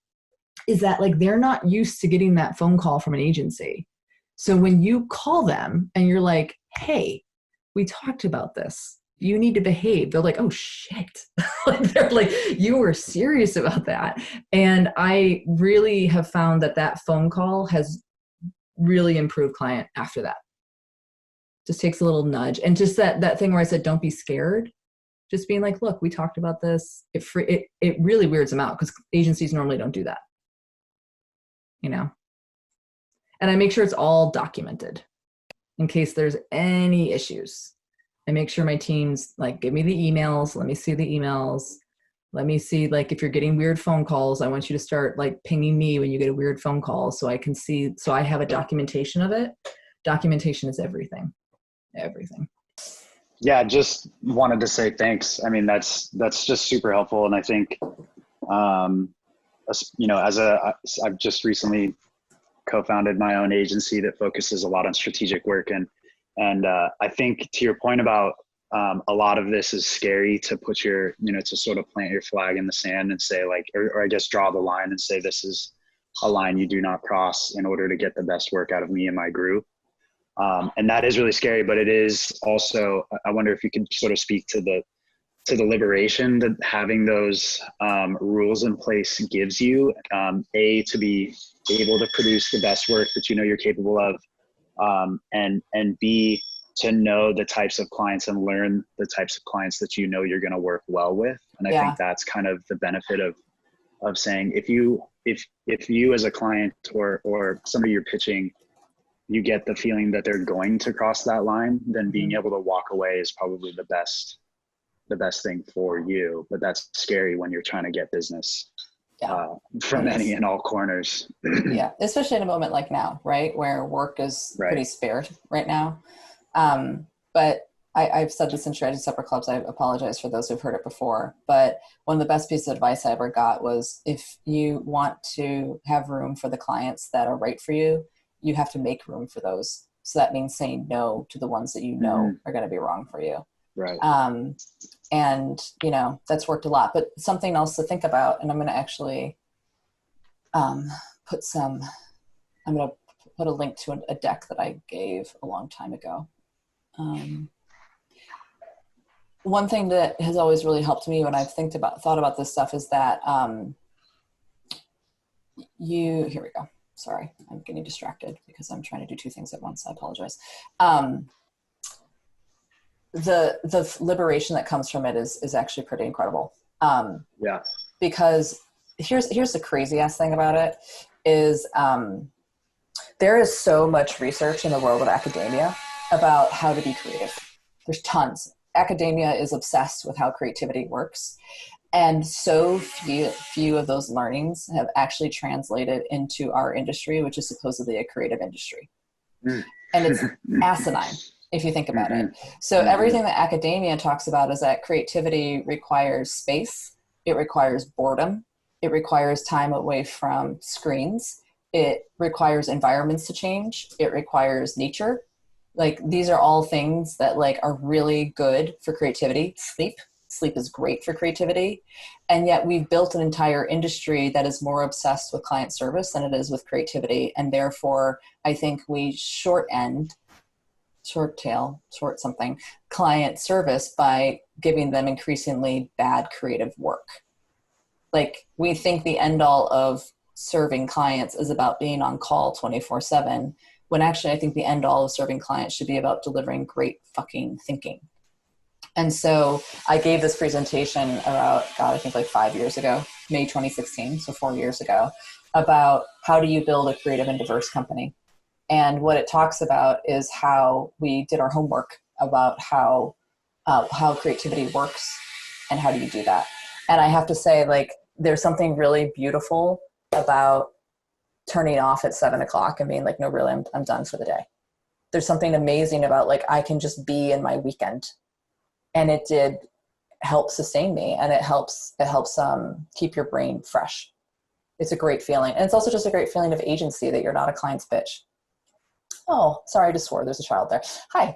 is that like they're not used to getting that phone call from an agency. So when you call them and you're like, hey, we talked about this, you need to behave, they're like, oh shit. Like they're like, you were serious about that. And I really have found that phone call has really improved client after that. Just takes a little nudge. And just that thing where I said, don't be scared. Just being like, look, we talked about this. It really weirds them out because agencies normally don't do that. You know? And I make sure it's all documented in case there's any issues. I make sure my teams like give me the emails. Let me see the emails. Let me see, like, if you're getting weird phone calls, I want you to start like pinging me when you get a weird phone call so I can see, so I have a documentation of it. Documentation is everything. Everything. Yeah, just wanted to say thanks. I mean, that's just super helpful. And I think, you know, I've just recently co-founded my own agency that focuses a lot on strategic work. And I think to your point about a lot of this is scary to put your, you know, to sort of plant your flag in the sand and say like, or I guess draw the line and say, this is a line you do not cross in order to get the best work out of me and my group. And that is really scary, but it is also, I wonder if you could sort of speak to the liberation that having those rules in place gives you, A, to be able to produce the best work that you know you're capable of, and B, to know the types of clients and learn the types of clients that you know you're going to work well with. And I think that's kind of the benefit of saying, if you as a client or somebody you're pitching, you get the feeling that they're going to cross that line, then being able to walk away is probably the best thing for you. But that's scary when you're trying to get business from any and all corners. Yeah, especially in a moment like now, right, where work is pretty sparse right now. But I've said this in Strategy Supper Clubs. I apologize for those who've heard it before. But one of the best pieces of advice I ever got was, if you want to have room for the clients that are right for you, you have to make room for those. So that means saying no to the ones that you know are going to be wrong for you. Right. And, you know, that's worked a lot. But something else to think about, and I'm going to actually put a link to a deck that I gave a long time ago. One thing that has always really helped me when I've thought about this stuff is that here we go. Sorry, I'm getting distracted because I'm trying to do two things at once. I apologize. The liberation that comes from it is actually pretty incredible. Because here's the crazy ass thing about it is there is so much research in the world of academia about how to be creative. There's tons. Academia is obsessed with how creativity works. And so few of those learnings have actually translated into our industry, which is supposedly a creative industry. And it's asinine if you think about it. So everything that academia talks about is that creativity requires space. It requires boredom. It requires time away from screens. It requires environments to change. It requires nature. Like, these are all things that like are really good for creativity. Sleep sleep is great for creativity. And yet we've built an entire industry that is more obsessed with client service than it is with creativity. And therefore, I think we short something client service by giving them increasingly bad creative work. Like, we think the end all of serving clients is about being on call 24/7, when actually I think the end all of serving clients should be about delivering great fucking thinking. And so I gave this presentation about, I think like 5 years ago, May 2016, so 4 years ago, about how do you build a creative and diverse company. And what it talks about is how we did our homework about how creativity works and how do you do that. And I have to say, like, there's something really beautiful about turning off at 7 o'clock and being like, no, really, I'm done for the day. There's something amazing about, like, I can just be in my weekend. And it did help sustain me, and it helps keep your brain fresh. It's a great feeling. And it's also just a great feeling of agency that you're not a client's bitch. Oh, sorry, I just swore. There's a child there. Hi.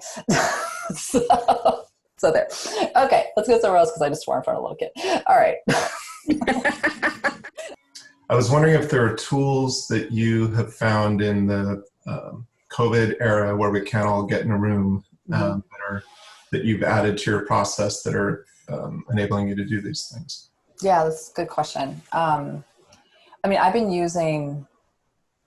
So there. Okay, let's go somewhere else because I just swore in front of a little kid. All right. I was wondering if there are tools that you have found in the COVID era where we can't all get in a room that you've added to your process that are enabling you to do these things. Yeah, that's a good question. I mean, I've been using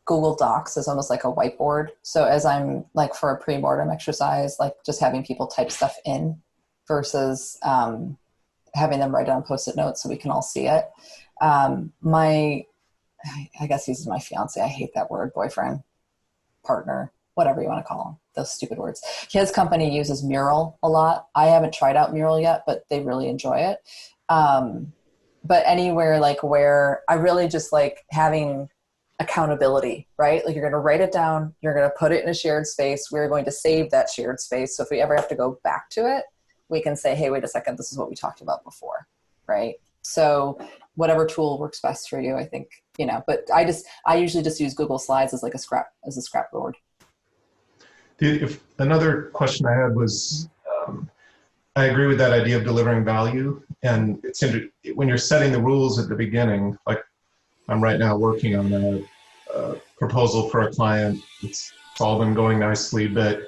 Google Docs as almost like a whiteboard. So as I'm like for a pre-mortem exercise, like just having people type stuff in versus having them write down Post-it notes so we can all see it. I guess he's my fiance. I hate that word, boyfriend, partner, whatever you want to call him, those stupid words. His company uses Mural a lot. I haven't tried out Mural yet, but they really enjoy it. But anywhere like where I really just like having accountability, right? Like, you're going to write it down, you're going to put it in a shared space. We're going to save that shared space. So if we ever have to go back to it, we can say, hey, wait a second, this is what we talked about before, right? So whatever tool works best for you, I think, but I usually just use Google Slides as like a scrap board. If another question I had was, I agree with that idea of delivering value. And it's when you're setting the rules at the beginning, like I'm right now working on a proposal for a client. It's all been going nicely, but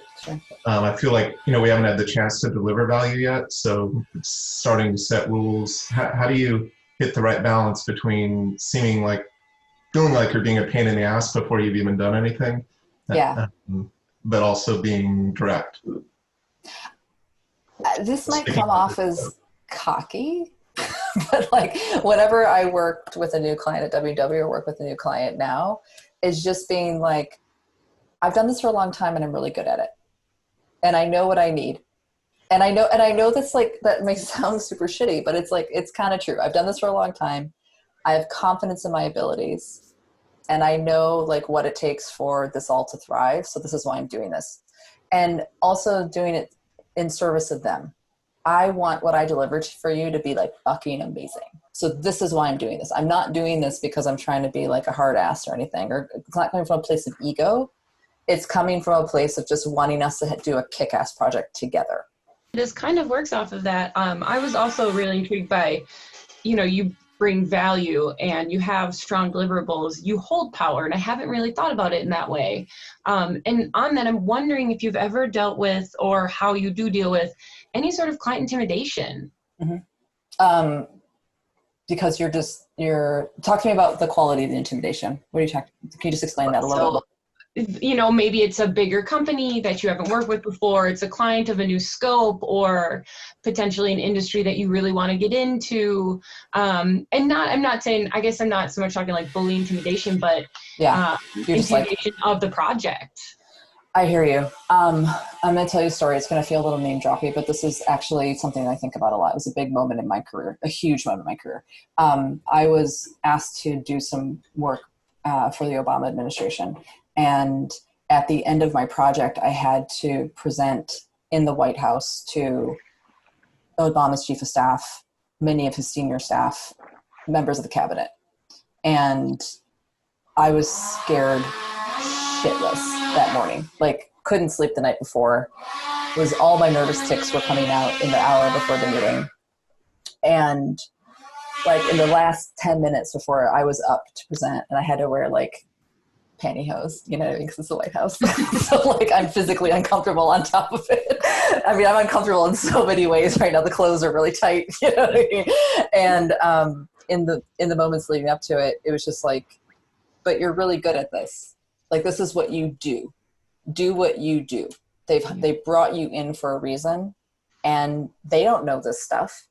I feel like, we haven't had the chance to deliver value yet. So it's starting to set rules. How do you hit the right balance between feeling like you're being a pain in the ass before you've even done anything? Yeah. But also being direct? This might come off as cocky, but like whenever I worked with a new client at WW or work with a new client now, is just being like, I've done this for a long time and I'm really good at it. And I know what I need. And I know that's like, that may sound super shitty, but it's like, it's kind of true. I've done this for a long time. I have confidence in my abilities, and I know like what it takes for this all to thrive. So this is why I'm doing this, and also doing it in service of them. I want what I delivered for you to be like fucking amazing. So this is why I'm doing this. I'm not doing this because I'm trying to be like a hard ass or anything, or it's not coming from a place of ego. It's coming from a place of just wanting us to do a kick-ass project together. This kind of works off of that. I was also really intrigued by, you bring value and you have strong deliverables, you hold power. And I haven't really thought about it in that way. And on that, I'm wondering if you've ever dealt with, or how you do deal with, any sort of client intimidation. Mm-hmm. Because you're talking to me about the quality of the intimidation. What are you talking? Can you just explain that a little bit? Maybe it's a bigger company that you haven't worked with before. It's a client of a new scope, or potentially an industry that you really want to get into. I'm not saying, I guess I'm not so much talking like bullying, intimidation, but intimidation of the project. I hear you. I'm going to tell you a story. It's going to feel a little name droppy, but this is actually something I think about a lot. It was a big moment in my career, a huge moment in my career. I was asked to do some work for the Obama administration. And at the end of my project, I had to present in the White House to Obama's chief of staff, many of his senior staff, members of the cabinet. And I was scared shitless that morning. Like, couldn't sleep the night before. All my nervous tics were coming out in the hour before the meeting. And like in the last 10 minutes before I was up to present, and I had to wear like pantyhose, you know what I mean? Because it's the White House. So like I'm physically uncomfortable on top of it. I mean, I'm uncomfortable in so many ways right now. The clothes are really tight, you know what I mean? And in the moments leading up to it, it was just like, but you're really good at this. Like, this is what you do. Do what you do. They brought you in for a reason, and they don't know this stuff.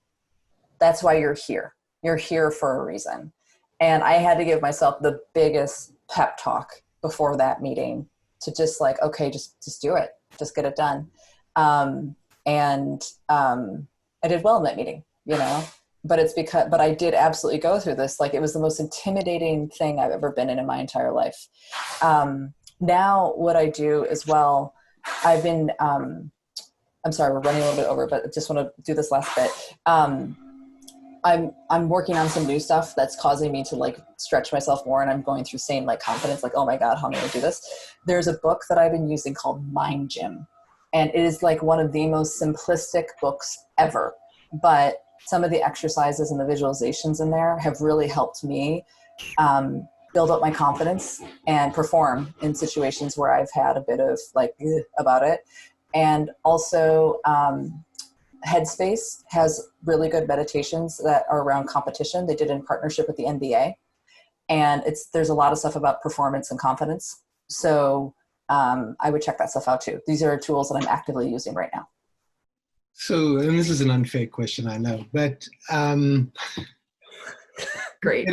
That's why you're here. You're here for a reason. And I had to give myself the biggest pep talk before that meeting to just like, okay, just do it. Just get it done. I did well in that meeting, you know, but I did absolutely go through this. Like, it was the most intimidating thing I've ever been in my entire life. Now what I do as well, I've been, I'm sorry, we're running a little bit over, but I just want to do this last bit. I'm working on some new stuff that's causing me to like stretch myself more, and I'm going through same like confidence, like, oh my God, how am I going to do this? There's a book that I've been using called Mind Gym, and it is like one of the most simplistic books ever. But some of the exercises and the visualizations in there have really helped me build up my confidence and perform in situations where I've had a bit of like about it. And also, Headspace has really good meditations that are around competition. They did in partnership with the NBA, and there's a lot of stuff about performance and confidence. So I would check that stuff out too. These are tools that I'm actively using right now. So, and this is an unfair question, I know, but great.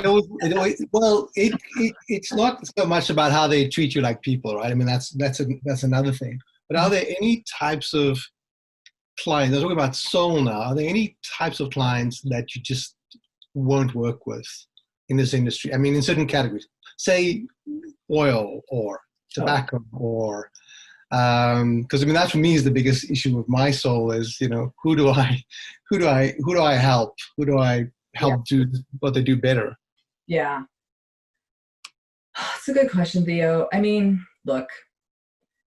It's not so much about how they treat you like people, right? I mean, that's another thing. But are there any types of clients, I'm talking about soul now, are there any types of clients that you just won't work with in this industry? I mean, in certain categories, say oil or tobacco or, because I mean, that for me is the biggest issue with my soul is, you know, who do I help? Who do I help do what they do better? Yeah. It's a good question, Theo. I mean, look,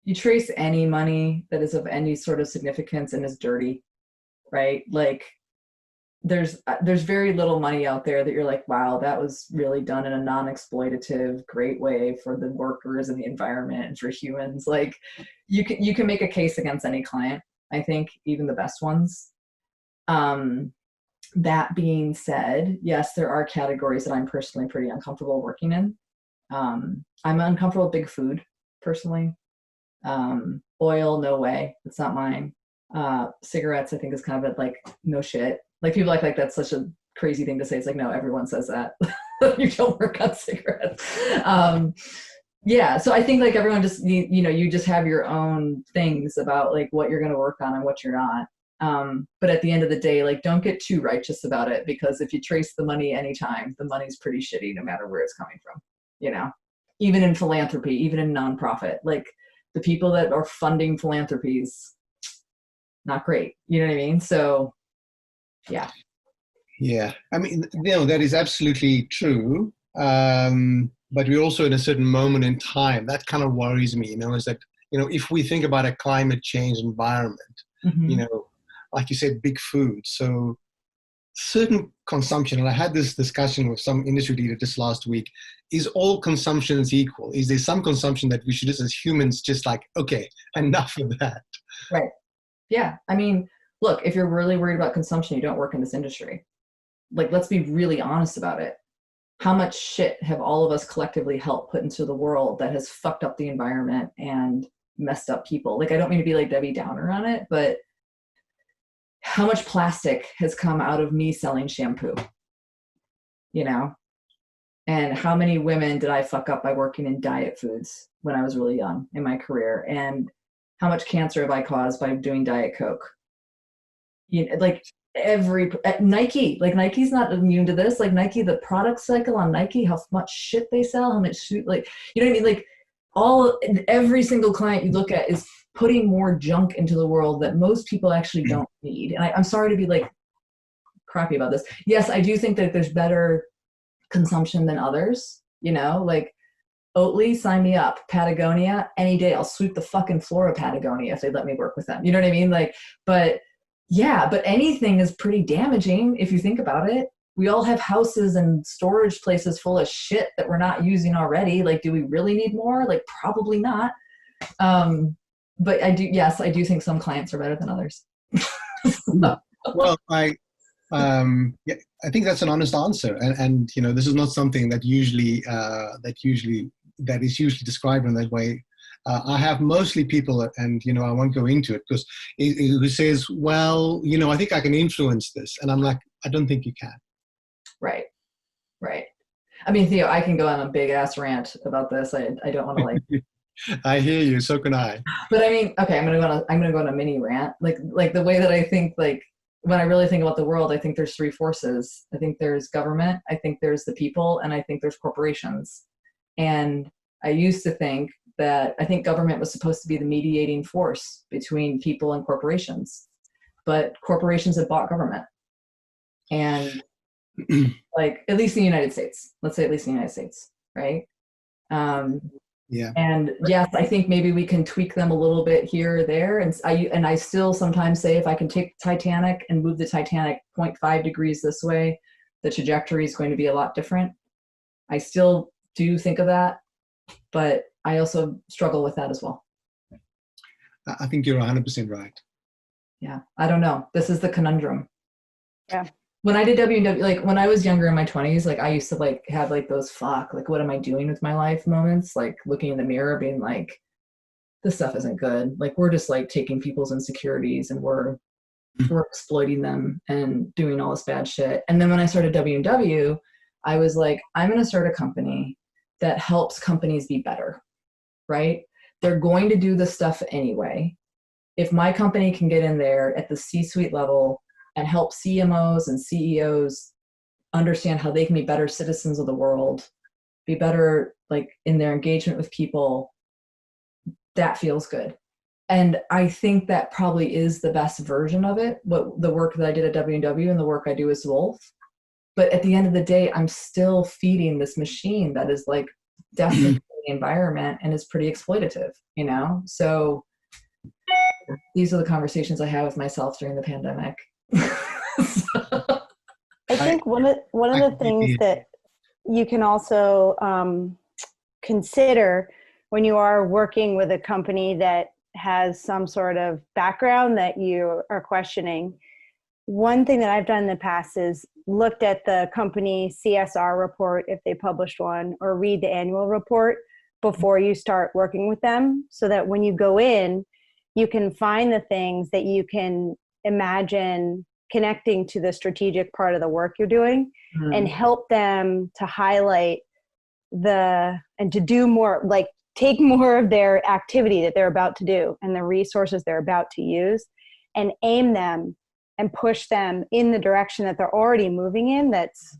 you trace any money that is of any sort of significance and is dirty, right? Like there's very little money out there that you're like, wow, that was really done in a non-exploitative, great way for the workers and the environment and for humans. Like you can make a case against any client, I think, even the best ones. That being said, yes, there are categories that I'm personally pretty uncomfortable working in. I'm uncomfortable with big food, personally. Oil, no way. It's not mine. Cigarettes, I think, is kind of like, no shit. Like people like that's such a crazy thing to say. It's like, no, everyone says that. You don't work on cigarettes. Yeah, so I think like everyone just, you just have your own things about like what you're going to work on and what you're not. But at the end of the day, like don't get too righteous about it, because if you trace the money anytime, the money's pretty shitty no matter where it's coming from, even in philanthropy, even in nonprofit, like the people that are funding philanthropies, not great. You know what I mean? So, yeah. Yeah. I mean, that is absolutely true. But we're also in a certain moment in time. That kind of worries me, is that, if we think about a climate change environment, like you said, big food. So certain consumption, and I had this discussion with some industry leader just last week, is all consumption is equal? Is there some consumption that we should just as humans just like, okay, enough of that? Right. Yeah. I mean, look, if you're really worried about consumption, you don't work in this industry. Like, let's be really honest about it. How much shit have all of us collectively helped put into the world that has fucked up the environment and messed up people? Like, I don't mean to be like Debbie Downer on it, but how much plastic has come out of me selling shampoo, and how many women did I fuck up by working in diet foods when I was really young in my career? And how much cancer have I caused by doing Diet Coke? Like Nike, like Nike's not immune to this. Like Nike, the product cycle on Nike, how much shit they sell, how much, like, you know what I mean? Like every single client you look at is putting more junk into the world that most people actually don't need. And I'm sorry to be like crappy about this. Yes, I do think that there's better consumption than others, like Oatly, sign me up. Patagonia, any day. I'll sweep the fucking floor of Patagonia if they let me work with them. You know what I mean? Like, but Yeah, but anything is pretty damaging if you think about it. We all have houses and storage places full of shit that we're not using already. Like, do we really need more? Like, probably not. But I do think some clients are better than others. Well, yeah, I think that's an honest answer, and this is not something that is usually described in that way. I have mostly people, and I won't go into it because who says, well, I think I can influence this, and I'm like, I don't think you can. Right. I mean, Theo, I can go on a big ass rant about this. I don't want to like. I hear you. So can I. But I mean, okay, I'm gonna go on a mini rant. Like the way that I think, like when I really think about the world, I think there's three forces. I think there's government, I think there's the people, and I think there's corporations. And I used to think that I think government was supposed to be the mediating force between people and corporations, but corporations have bought government. And like, at least in the United States, let's say at least in the United States, right? Yeah. And yes, I think maybe we can tweak them a little bit here or there. And I still sometimes say, if I can take Titanic and move the Titanic 0.5 degrees this way, the trajectory is going to be a lot different. I still do think of that, but I also struggle with that as well. I think you're 100% right. Yeah, I don't know. This is the conundrum. Yeah. When I did W&W, like when I was younger in my 20s, like I used to like have like those like what am I doing with my life moments, like looking in the mirror being like, this stuff isn't good. Like we're just like taking people's insecurities and we're exploiting them and doing all this bad shit. And then when I started W&W, I was like, I'm going to start a company that helps companies be better, right? They're going to do this stuff anyway. If my company can get in there at the C-suite level and help CMOs and CEOs understand how they can be better citizens of the world, be better like in their engagement with people, that feels good. And I think that probably is the best version of it, the work that I did at W&W and the work I do as Wolf. But at the end of the day, I'm still feeding this machine that is like decimating the environment and is pretty exploitative, So these are the conversations I have with myself during the pandemic. I think one of the things that you can also consider when you are working with a company that has some sort of background that you are questioning, one thing that I've done in the past is looked at the company CSR report if they published one, or read the annual report before you start working with them, so that when you go in, you can find the things that you can imagine connecting to the strategic part of the work you're doing, and help them to highlight and to do more, like take more of their activity that they're about to do and the resources they're about to use, and aim them and push them in the direction that they're already moving in that's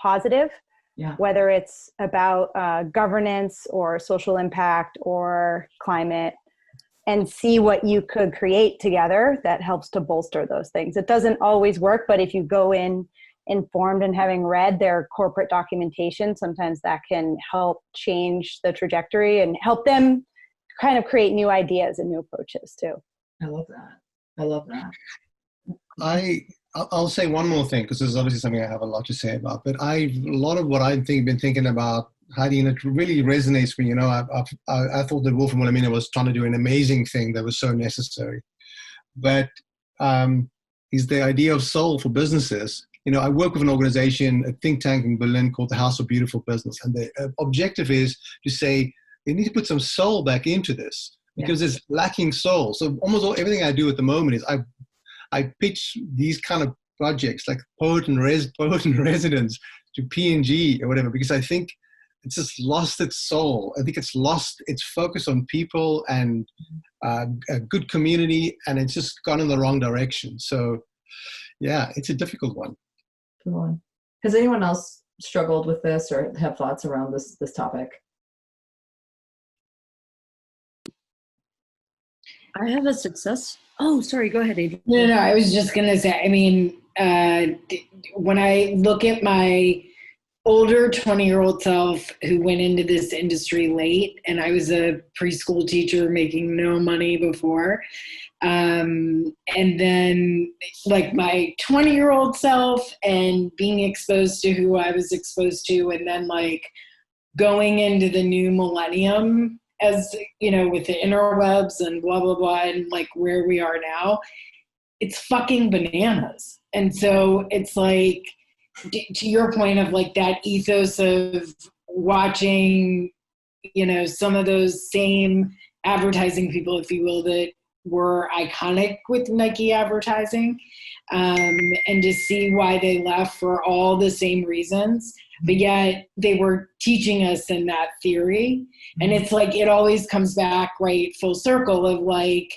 positive. Yeah. Whether it's about governance or social impact or climate, and see what you could create together that helps to bolster those things. It doesn't always work, but if you go in informed and having read their corporate documentation, sometimes that can help change the trajectory and help them kind of create new ideas and new approaches too. I love that. I'll say one more thing, because this is obviously something I have a lot to say about, but a lot of what I've been thinking about, Heidi, and it really resonates with me. I thought that Wolf and Wilhelmina was trying to do an amazing thing that was so necessary. But is the idea of soul for businesses. I work with an organization, a think tank in Berlin called the House of Beautiful Business. And the objective is to say, they need to put some soul back into this, because it's lacking soul. So almost everything I do at the moment is I pitch these kind of projects like Poet in Residence to P&G or whatever, because I think it's just lost its soul. I think it's lost its focus on people and a good community, and it's just gone in the wrong direction. So yeah, it's a difficult one. Good one. Has anyone else struggled with this or have thoughts around this topic? I have a success. Oh, sorry. Go ahead, Adrian. No, I was just going to say, I mean, when I look at my older 20-year-old self who went into this industry late, and I was a preschool teacher making no money before. And then like my 20-year-old self and being exposed to who I was exposed to, and then like going into the new millennium, as you know, with the interwebs and blah, blah, blah, and like where we are now, it's fucking bananas. And so it's like, to your point of like that ethos of watching, you know, some of those same advertising people, if you will, that were iconic with Nike advertising, and to see why they left for all the same reasons, but yet they were teaching us in that theory. And it's like, it always comes back right full circle of like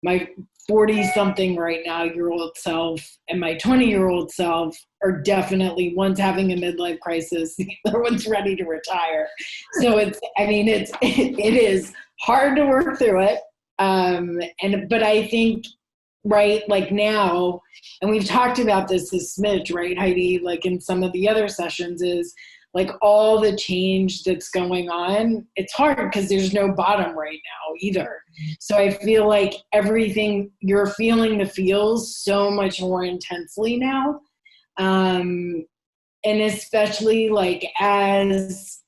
my 40-something right now year old self and my 20-year-old self are definitely, one's having a midlife crisis, the other one's ready to retire. So it's, I mean, it is hard to work through it. But I think, right, like now, and we've talked about this a smidge, right, Heidi, like in some of the other sessions, is like all the change that's going on, it's hard because there's no bottom right now either. So I feel like everything, you're feeling the feels so much more intensely now. And especially like as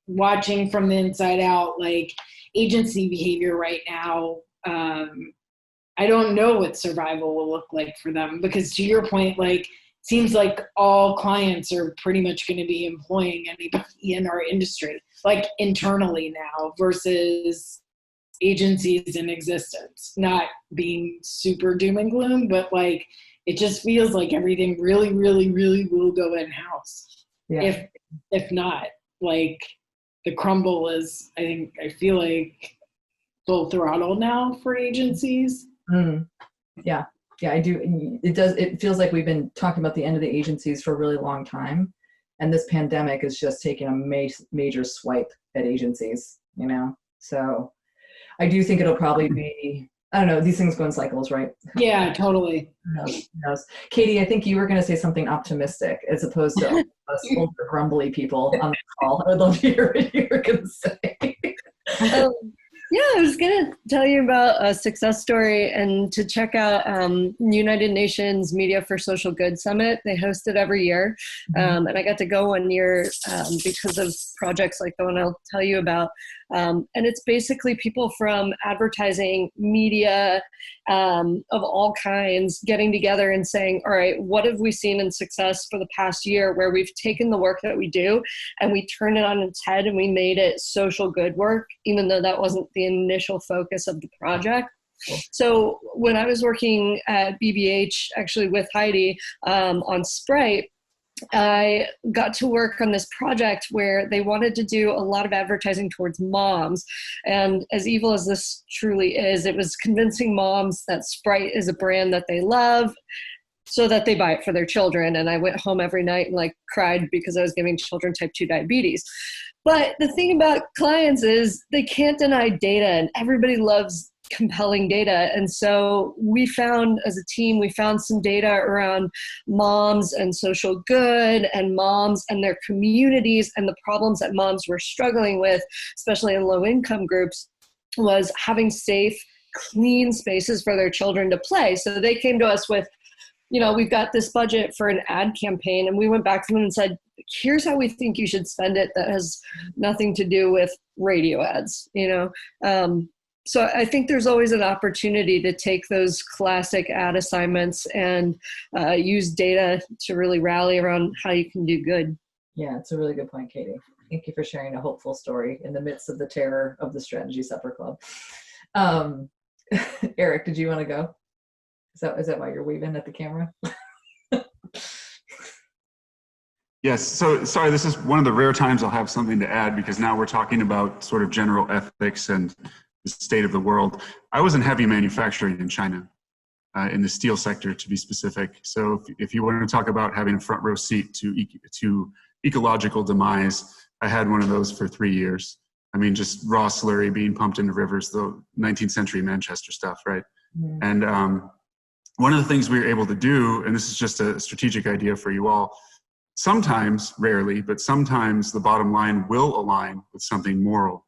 watching from the inside out, like agency behavior right now, I don't know what survival will look like for them, because to your point, like, seems like all clients are pretty much going to be employing anybody in our industry, like internally now, versus agencies in existence, not being super doom and gloom, but like, it just feels like everything really, really, really will go in-house. Yeah. If not, like the crumble is, I feel like full throttle now for agencies. Yeah. Yeah, I do. It feels like we've been talking about the end of the agencies for a really long time. And this pandemic is just taking a major swipe at agencies, you know? So I do think it'll probably be, I don't know, these things go in cycles, right? Yeah, totally. Who knows? Katie, I think you were going to say something optimistic as opposed to us older grumbly people on the call. I would love to hear what you were going to say. Yeah, I was going to tell you about a success story and to check out United Nations Media for Social Good Summit. They host it every year. And I got to go one year because of projects like the one I'll tell you about. And it's basically people from advertising, media, of all kinds getting together and saying, all right, what have we seen in success for the past year where we've taken the work that we do and we turned it on its head and we made it social good work, even though that wasn't the initial focus of the project. So when I was working at BBH, actually with Heidi, on Sprite, I got to work on this project where they wanted to do a lot of advertising towards moms. And as evil as this truly is, it was convincing moms that Sprite is a brand that they love so that they buy it for their children. And I went home every night and like cried because I was giving children type 2 diabetes. But the thing about clients is they can't deny data, and everybody loves compelling data. And so we found, as a team, we found some data around moms and social good and moms and their communities, and the problems that moms were struggling with, especially in low income groups, was having safe, clean spaces for their children to play. So they came to us with, you know, we've got this budget for an ad campaign, and we went back to them and said, here's how we think you should spend it that has nothing to do with radio ads, you know? So I think there's always an opportunity to take those classic ad assignments and use data to really rally around how you can do good. Yeah, it's a really good point, Katie. Thank you for sharing a hopeful story in the midst of the terror of the Strategy Supper Club. Eric, did you want to go? Is that why you're waving at the camera? Yes, so sorry, this is one of the rare times I'll have something to add, because now we're talking about sort of general ethics and the state of the world. I was in heavy manufacturing in China, in the steel sector to be specific. So if you want to talk about having a front row seat to ecological demise, I had one of those for 3 years. I mean, just raw slurry being pumped into rivers, the 19th century Manchester stuff, right? Mm. And one of the things we were able to do, and this is just a strategic idea for you all, sometimes, rarely, but sometimes the bottom line will align with something moral.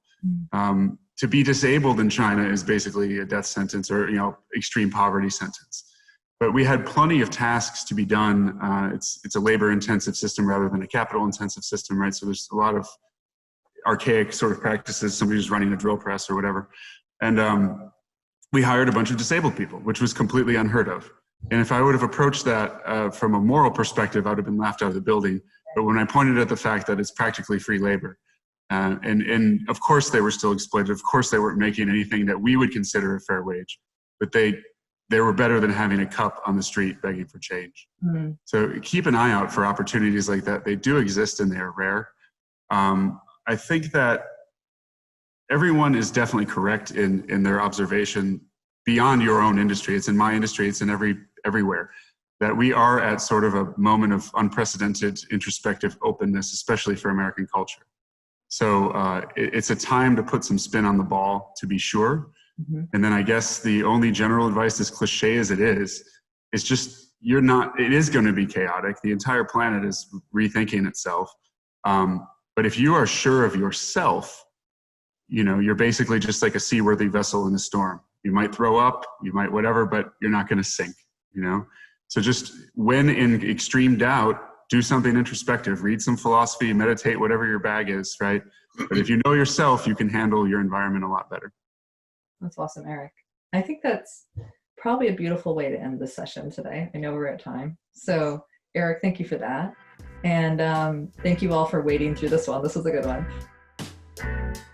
To be disabled in China is basically a death sentence or, extreme poverty sentence. But we had plenty of tasks to be done. It's a labor-intensive system rather than a capital-intensive system, right? So there's a lot of archaic sort of practices, somebody who's running a drill press or whatever. And we hired a bunch of disabled people, which was completely unheard of. And if I would have approached that from a moral perspective, I would have been laughed out of the building. But when I pointed at the fact that it's practically free labor, and of course they were still exploited, of course they weren't making anything that we would consider a fair wage, but they were better than having a cup on the street begging for change. So keep an eye out for opportunities like that. They do exist and they're rare. I think that everyone is definitely correct in their observation beyond your own industry. It's in my industry, it's in everywhere, that we are at sort of a moment of unprecedented introspective openness, especially for American culture. So it's a time to put some spin on the ball, to be sure. And then I guess the only general advice, as cliche as it is just, it is going to be chaotic. The entire planet is rethinking itself. But if you are sure of yourself, you're basically just like a seaworthy vessel in a storm. You might throw up, you might whatever, but you're not going to sink, So just when in extreme doubt, do something introspective, read some philosophy, meditate, whatever your bag is, right? But if you know yourself, you can handle your environment a lot better. That's awesome, Eric. I think that's probably a beautiful way to end this session today. I know we're at time. So Eric, thank you for that. And thank you all for waiting through this one. This was a good one.